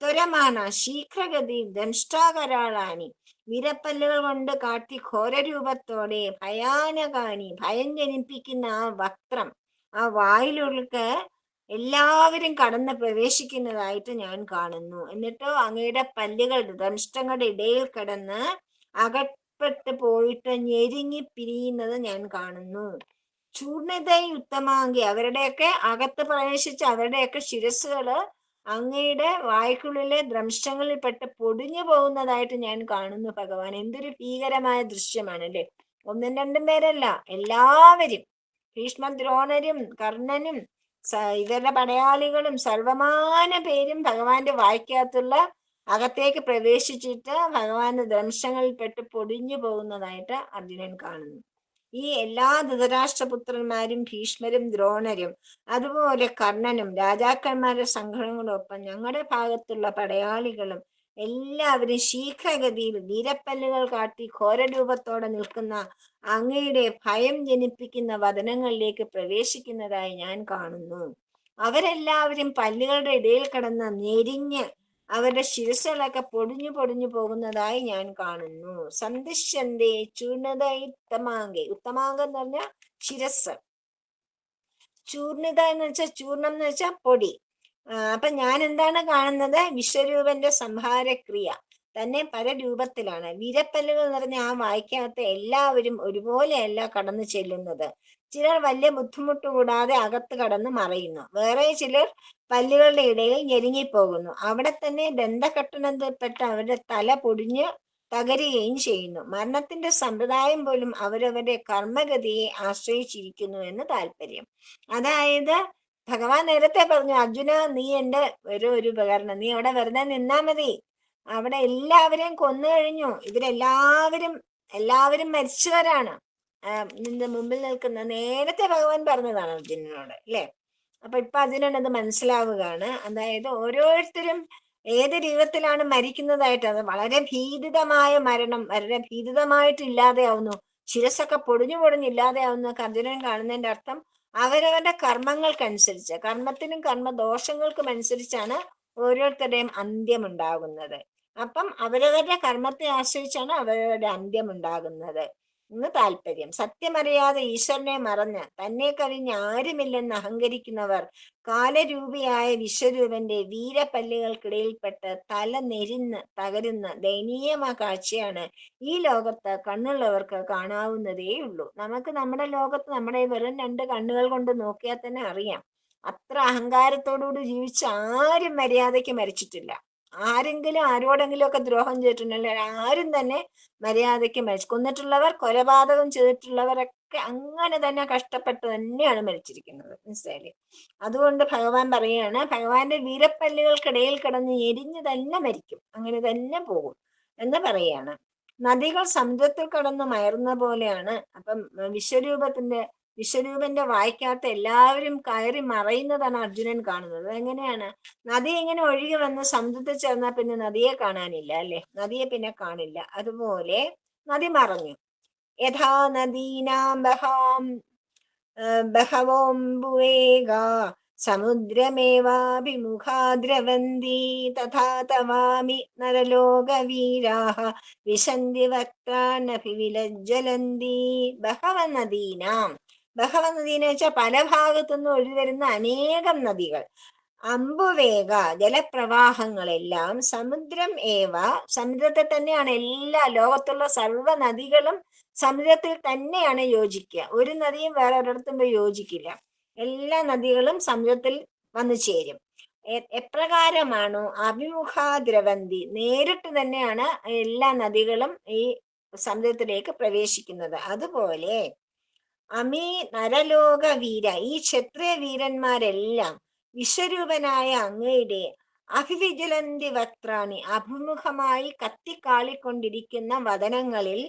ത്വരമാന ശീഘ്രഗതി ദംഷ്ടാകരാളാനി വിരപ്പല്ലുകൾ കൊണ്ട് കാട്ടി ഘോരരൂപത്തോടെ ഭയാനകാനി ഭയം ജനിപ്പിക്കുന്ന ആ വക്രം, ആ വായിലുള്ൾക്ക് എല്ലാവരും കടന്ന് പ്രവേശിക്കുന്നതായിട്ട് ഞാൻ കാണുന്നു. എന്നിട്ടോ അങ്ങയുടെ പല്ലുകൾ ദംഷ്ടങ്ങളുടെ ഇടയിൽ കിടന്ന് അകപ്പെട്ട് പോയിട്ട് ഞെരുങ്ങി പിരിയുന്നത് ഞാൻ കാണുന്നു. ചൂർണിതൈ ഉത്തമാങ്കി അവരുടെയൊക്കെ അകത്ത് പ്രവേശിച്ച് അവരുടെയൊക്കെ ശിരസ്സുകള് അങ്ങയുടെ വായ്ക്കുള്ളിലെ ദ്രംഷ്ടങ്ങളിൽപ്പെട്ട് പൊടിഞ്ഞു പോകുന്നതായിട്ട് ഞാൻ കാണുന്നു. ഭഗവാൻ, എന്തൊരു ഭീകരമായ ദൃശ്യമാണ് അല്ലെ! ഒന്നും രണ്ടും പേരല്ല, എല്ലാവരും, ഭീഷ്മദ്രോണരും കർണനും ഇവരുടെ പടയാളികളും സർവമാന പേരും ഭഗവാന്റെ വായ്ക്കകത്തുള്ള അകത്തേക്ക് പ്രവേശിച്ചിട്ട് ഭഗവാന്റെ ദംശങ്ങളിൽപ്പെട്ട് പൊടിഞ്ഞു പോകുന്നതായിട്ട് അർജുനൻ കാണുന്നു. ഈ എല്ലാ ധൃതരാഷ്ട്രപുത്രന്മാരും ഭീഷ്മരും ദ്രോണരും അതുപോലെ കർണനും രാജാക്കന്മാരുടെ സംഘങ്ങളൊപ്പം ഞങ്ങളുടെ ഭാഗത്തുള്ള പടയാളികളും എല്ലാവരും ശീഘ്രഗതിയിൽ വീരപ്പല്ലുകൾ കാട്ടി ഘോരരൂപത്തോടെ നിൽക്കുന്ന അങ്ങയുടെ ഭയം ജനിപ്പിക്കുന്ന വദനങ്ങളിലേക്ക് പ്രവേശിക്കുന്നതായി ഞാൻ കാണുന്നു. അവരെല്ലാവരും പല്ലുകളുടെ ഇടയിൽ കിടന്ന് ഞെരിഞ്ഞ് അവരുടെ ശിരസ്സുകളൊക്കെ പൊടിഞ്ഞു പൊടിഞ്ഞു പോകുന്നതായി ഞാൻ കാണുന്നു. സന്ദിശ്യന്തേ ചൂർണത ഉത്തമാങ്കെ, ഉത്തമാങ്കം എന്ന് പറഞ്ഞാൽ ശിരസ്, ചൂർണിത എന്ന് വെച്ചാൽ ചൂർണം എന്ന് വെച്ചാൽ പൊടി. അപ്പൊ ഞാൻ എന്താണ് കാണുന്നത്? വിശ്വരൂപന്റെ സംഹാരക്രിയ തന്നെ പല രൂപത്തിലാണ്. വീരപ്പല്ലുകൾ നിറഞ്ഞ ആ വായ്ക്കകത്ത് എല്ലാവരും ഒരുപോലെയല്ല കടന്നു ചെല്ലുന്നത്. ചിലർ വലിയ ബുദ്ധിമുട്ട് കൂടാതെ അകത്ത് കടന്ന് മറയുന്നു. വേറെ ചിലർ പല്ലുകളുടെ ഇടയിൽ ഞെരുങ്ങിപ്പോകുന്നു. അവിടെ തന്നെ ദന്തകട്ടണത്തിൽപ്പെട്ട് അവരുടെ തല പൊടിഞ്ഞ് തകരുകയും ചെയ്യുന്നു. മരണത്തിന്റെ സമ്പ്രദായം പോലും അവരവരുടെ കർമ്മഗതിയെ ആശ്രയിച്ചിരിക്കുന്നു എന്ന് താല്പര്യം. അതായത് ഭഗവാൻ നേരത്തെ പറഞ്ഞു, അർജുന നീ എൻ്റെ ഒരു ഉപകരണം, നീ അവിടെ വെറുതെ നിന്നാ മതി. അവിടെ എല്ലാവരെയും കൊന്നു കഴിഞ്ഞു. എല്ലാവരും മരിച്ചവരാണ്. നിന്റെ മുമ്പിൽ നിൽക്കുന്ന നേരത്തെ ഭഗവാൻ പറഞ്ഞതാണ് അർജുനനോട്, അല്ലെ? അപ്പൊ ഇപ്പൊ അതിനത് മനസ്സിലാവുകയാണ്. അതായത് ഓരോരുത്തരും ഏത് രൂപത്തിലാണ് മരിക്കുന്നതായിട്ട്, അത് വളരെ ഭീതിതമായ മരണം, വളരെ ഭീതിതമായിട്ട് ഇല്ലാതെയാവുന്നു, ശിരസൊക്കെ പൊടിഞ്ഞു പൊടിഞ്ഞില്ലാതെയാവുന്നു. അർജുനൻ കാണുന്നതിന്റെ അർത്ഥം അവരവരുടെ കർമ്മങ്ങൾക്കനുസരിച്ച്, കർമ്മത്തിനും കർമ്മദോഷങ്ങൾക്കും അനുസരിച്ചാണ് ഓരോരുത്തരുടെയും അന്ത്യം ഉണ്ടാകുന്നത്. അപ്പം അവരവരുടെ കർമ്മത്തെ ആശ്രയിച്ചാണ് അവരവരുടെ അന്ത്യം ഉണ്ടാകുന്നത് എന്ന് താല്പര്യം. സത്യമറിയാതെ ഈശ്വരനെ മറന്ന് തന്നെ കഴിഞ്ഞ് ആരുമില്ലെന്ന് അഹങ്കരിക്കുന്നവർ കാലരൂപിയായ വിശ്വരൂപന്റെ വീരപ്പല്ലുകൾക്കിടയിൽപ്പെട്ട് തല നെരിന്ന് തകരുന്ന ദയനീയമായ കാഴ്ചയാണ് ഈ ലോകത്ത് കണ്ണുള്ളവർക്ക് കാണാവുന്നതേ ഉള്ളൂ. നമുക്ക് നമ്മുടെ ലോകത്ത് നമ്മുടെ വെറും 2 കണ്ണുകൾ കൊണ്ട് നോക്കിയാൽ തന്നെ അറിയാം. അത്ര അഹങ്കാരത്തോടുകൂടി ജീവിച്ച് ആരും മര്യാദയ്ക്ക് മരിച്ചിട്ടില്ല. ആരെങ്കിലും ആരോടെങ്കിലും ഒക്കെ ദ്രോഹം ചെയ്തിട്ടുണ്ടല്ലോ, ആരും തന്നെ മര്യാദയ്ക്ക് കൊന്നിട്ടുള്ളവർ, കൊലപാതകം ചെയ്തിട്ടുള്ളവരൊക്കെ അങ്ങനെ തന്നെ കഷ്ടപ്പെട്ട് തന്നെയാണ് മരിച്ചിരിക്കുന്നത്. മനസ്സിലായില്ലേ? അതുകൊണ്ട് ഭഗവാൻ പറയാണ്, ഭഗവാന്റെ വീരപ്പല്ലുകൾക്കിടയിൽ കിടന്ന് എരിഞ്ഞു തന്നെ മരിക്കും, അങ്ങനെ തന്നെ പോകും എന്ന് പറയാണ്. നദികൾ സമുദ്രത്തിൽ കടന്ന് മയറുന്ന പോലെയാണ്. അപ്പം വിശ്വരൂപത്തിന്റെ വിശ്വരൂപന്റെ വായ്ക്കകത്ത് എല്ലാവരും കയറി മറയുന്നതാണ് അർജുനൻ കാണുന്നത്. എങ്ങനെയാണ്? നദി ഇങ്ങനെ ഒഴുകി വന്ന് സമുദ്രത്തിൽ ചേർന്നാൽ പിന്നെ നദിയെ കാണാനില്ല അല്ലെ, നദിയെ പിന്നെ കാണില്ല. അതുപോലെ നദി മറഞ്ഞു. യഥാ നദീനാം ബഹവോംബുവേഗാ സമുദ്രമേവാഭിമുഖാ ദ്രവന്തി തഥാ തവാമി നരലോകവീരാഃ വിശന്തി വക്ത്രാനഭി വിലജ്വലന്തി. ബഹവനദീനാം, ബഹവനദീന്ന് വെച്ചാൽ പല ഭാഗത്തുനിന്നും ഒഴുകി വരുന്ന അനേകം നദികൾ. അമ്പുവേഗ ജലപ്രവാഹങ്ങളെല്ലാം സമുദ്രം ഏവ, സമുദ്രത്തെ തന്നെയാണ്. എല്ലാ ലോകത്തുള്ള സർവ്വ നദികളും സമുദ്രത്തിൽ തന്നെയാണ് യോജിക്കുക. ഒരു നദിയും വേറെ ഒരിടത്തും പോയി യോജിക്കില്ല. എല്ലാ നദികളും സമുദ്രത്തിൽ വന്നു ചേരും. എപ്രകാരമാണോ അഭിമുഖാ ദ്രവന്തി, നേരിട്ട് തന്നെയാണ് എല്ലാ നദികളും ഈ സമുദ്രത്തിലേക്ക് പ്രവേശിക്കുന്നത്. അതുപോലെ അമീ നരലോക വീര, ഈ ക്ഷത്രിയ വീരന്മാരെല്ലാം വിശ്വരൂപനായ അങ്ങയുടെ അഭിവിജലന്തി വക്ത്രാണി, അഭിമുഖമായി കത്തിക്കാളിക്കൊണ്ടിരിക്കുന്ന വദനങ്ങളിൽ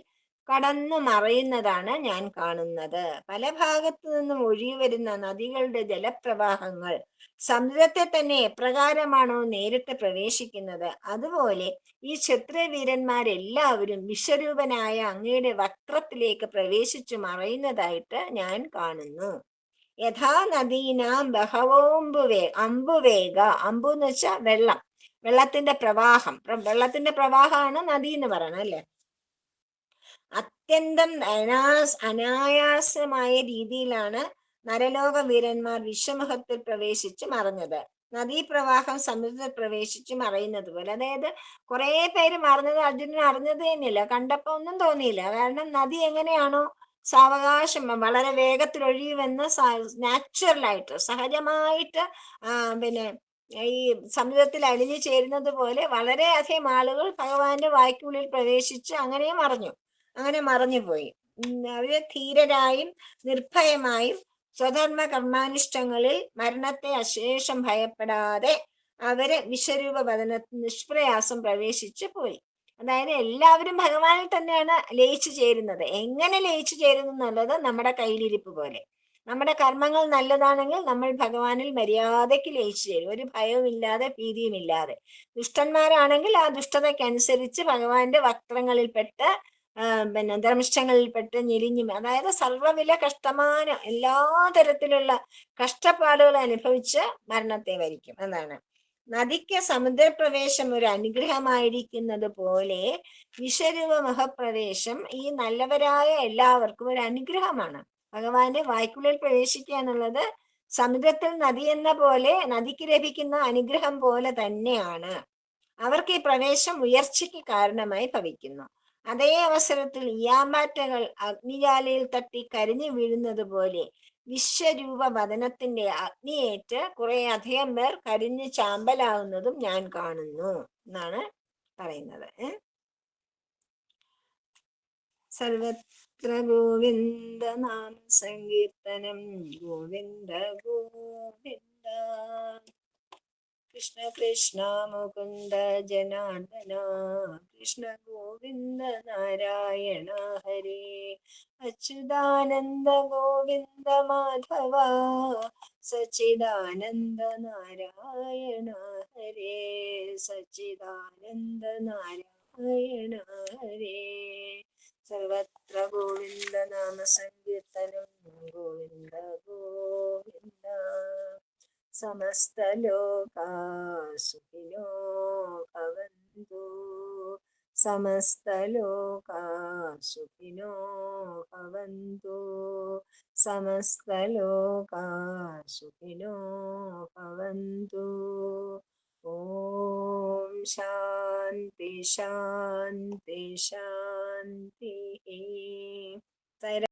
കടന്നു മറയുന്നതാണ് ഞാൻ കാണുന്നത്. പല ഭാഗത്തു നിന്നും ഒഴുകി വരുന്ന നദികളുടെ ജലപ്രവാഹങ്ങൾ സമുദ്രത്തെ തന്നെ എപ്രകാരമാണോ നേരിട്ട് പ്രവേശിക്കുന്നത്, അതുപോലെ ഈ ക്ഷത്രിയ വീരന്മാരെല്ലാവരും വിശ്വരൂപനായ അങ്ങയുടെ വക്രത്തിലേക്ക് പ്രവേശിച്ചു മറയുന്നതായിട്ട് ഞാൻ കാണുന്നു. യഥാ നദീനാം അമ്പുവേഗ, അമ്പു എന്ന് വെച്ചാൽ വെള്ളം, വെള്ളത്തിന്റെ പ്രവാഹം. വെള്ളത്തിന്റെ പ്രവാഹമാണ് നദി എന്ന് പറയുന്നത് അല്ലെ. അത്യന്തം അനായാസമായ രീതിയിലാണ് നരലോക വീരന്മാർ വിശ്വമുഖത്തിൽ പ്രവേശിച്ച് മറഞ്ഞത്. നദീപ്രവാഹം സമുദ്രത്തിൽ പ്രവേശിച്ച് മറയുന്നത് പോലെ. അതായത് കുറെ പേര് മറഞ്ഞത് അർജുനൻ അറിഞ്ഞത് തന്നെയില്ല, കണ്ടപ്പോ ഒന്നും തോന്നിയില്ല. കാരണം നദി എങ്ങനെയാണോ സാവകാശം വളരെ വേഗത്തിൽ ഒഴുകി വന്ന് നാച്ചുറലായിട്ട് സഹജമായിട്ട് പിന്നെ ഈ സമുദ്രത്തിൽ അലിഞ്ഞു ചേരുന്നത് പോലെ വളരെയധികം ആളുകൾ ഭഗവാന്റെ വായ്ക്കുള്ളിൽ പ്രവേശിച്ച് അങ്ങനെ മറഞ്ഞുപോയി. അവര് ധീരരായും നിർഭയമായും സ്വധർമ്മ കർമാനിഷ്ടങ്ങളിൽ മരണത്തെ അശേഷം ഭയപ്പെടാതെ അവര് വിശ്വരൂപ വദനത്തിൽ നിഷ്പ്രയാസം പ്രവേശിച്ചു പോയി. അതായത് എല്ലാവരും ഭഗവാനിൽ തന്നെയാണ് ലയിച്ചു ചേരുന്നത്. എങ്ങനെ ലയിച്ചു ചേരുന്നു എന്നുള്ളത് നമ്മുടെ കയ്യിലിരിപ്പ് പോലെ. നമ്മുടെ കർമ്മങ്ങൾ നല്ലതാണെങ്കിൽ നമ്മൾ ഭഗവാനിൽ മര്യാദയ്ക്ക് ലയിച്ചു ചേരും, ഒരു ഭയവുമില്ലാതെ ഭീതിയുമില്ലാതെ. ദുഷ്ടന്മാരാണെങ്കിൽ ആ ദുഷ്ടതയ്ക്കനുസരിച്ച് ഭഗവാന്റെ വക്രങ്ങളിൽപ്പെട്ട് ധർമ്മിഷ്ടങ്ങളിൽപ്പെട്ട് ഞെരിഞ്ഞും, അതായത് സർവ്വവില കഷ്ടമാന എല്ലാ തരത്തിലുള്ള കഷ്ടപ്പാടുകൾ അനുഭവിച്ച് മരണത്തെ വരിക്കും. എന്നാണ് നദിക്ക് സമുദ്രപ്രവേശം ഒരു അനുഗ്രഹമായിരിക്കുന്നത് പോലെ വിശ്വരൂപ മഹപ്രവേശം ഈ നല്ലവരായ എല്ലാവർക്കും ഒരു അനുഗ്രഹമാണ്. ഭഗവാന്റെ വായ്ക്കുള്ളിൽ പ്രവേശിക്കുക എന്നുള്ളത് സമുദ്രത്തിൽ നദി എന്ന പോലെ നദിക്ക് ലഭിക്കുന്ന അനുഗ്രഹം പോലെ തന്നെയാണ്. അവർക്ക് ഈ പ്രവേശം ഉയർച്ചയ്ക്ക് കാരണമായി ഭവിക്കുന്നു. അതേ അവസരത്തിൽ ഈയാമ്പാറ്റകൾ അഗ്നിജാലയിൽ തട്ടി കരിഞ്ഞു വീഴുന്നത് പോലെ വിശ്വരൂപ വദനത്തിന്റെ അഗ്നിയേറ്റ് കുറെ അധികം പേർ കരിഞ്ഞ് ചാമ്പലാവുന്നതും ഞാൻ കാണുന്നു എന്നാണ് പറയുന്നത്. സർവത്ര ഗോവിന്ദ നാമ സങ്കീർത്തനം, ഗോവിന്ദ ഗോവിന്ദ. കൃഷ്ണ കൃഷ്ണ മുകുന്ദ ജനാർദ്ദന, കൃഷ്ണ ഗോവിന്ദ നാരായണ ഹരേ. അച്യുതാനന്ദ ഗോവിന്ദ മാധവ, സച്ചിദാനന്ദ നാരായണ ഹരേ. സച്ചിദാനന്ദ നാരായണ ഹരേ. സർവത്ര ഗോവിന്ദ നാമ സങ്കീർത്തനം, ഗോവിന്ദ ഗോവിന്ദ. സമസ്തലോകാ സുഖിനോ ഭവന്തു, സമസ്തലോകാ സുഖിനോ ഭവന്തു, സമസ്തലോകാ സുഖിനോ ഭവന്തു. ഓം ശാന്തി ശാന്തി ശാന്തി.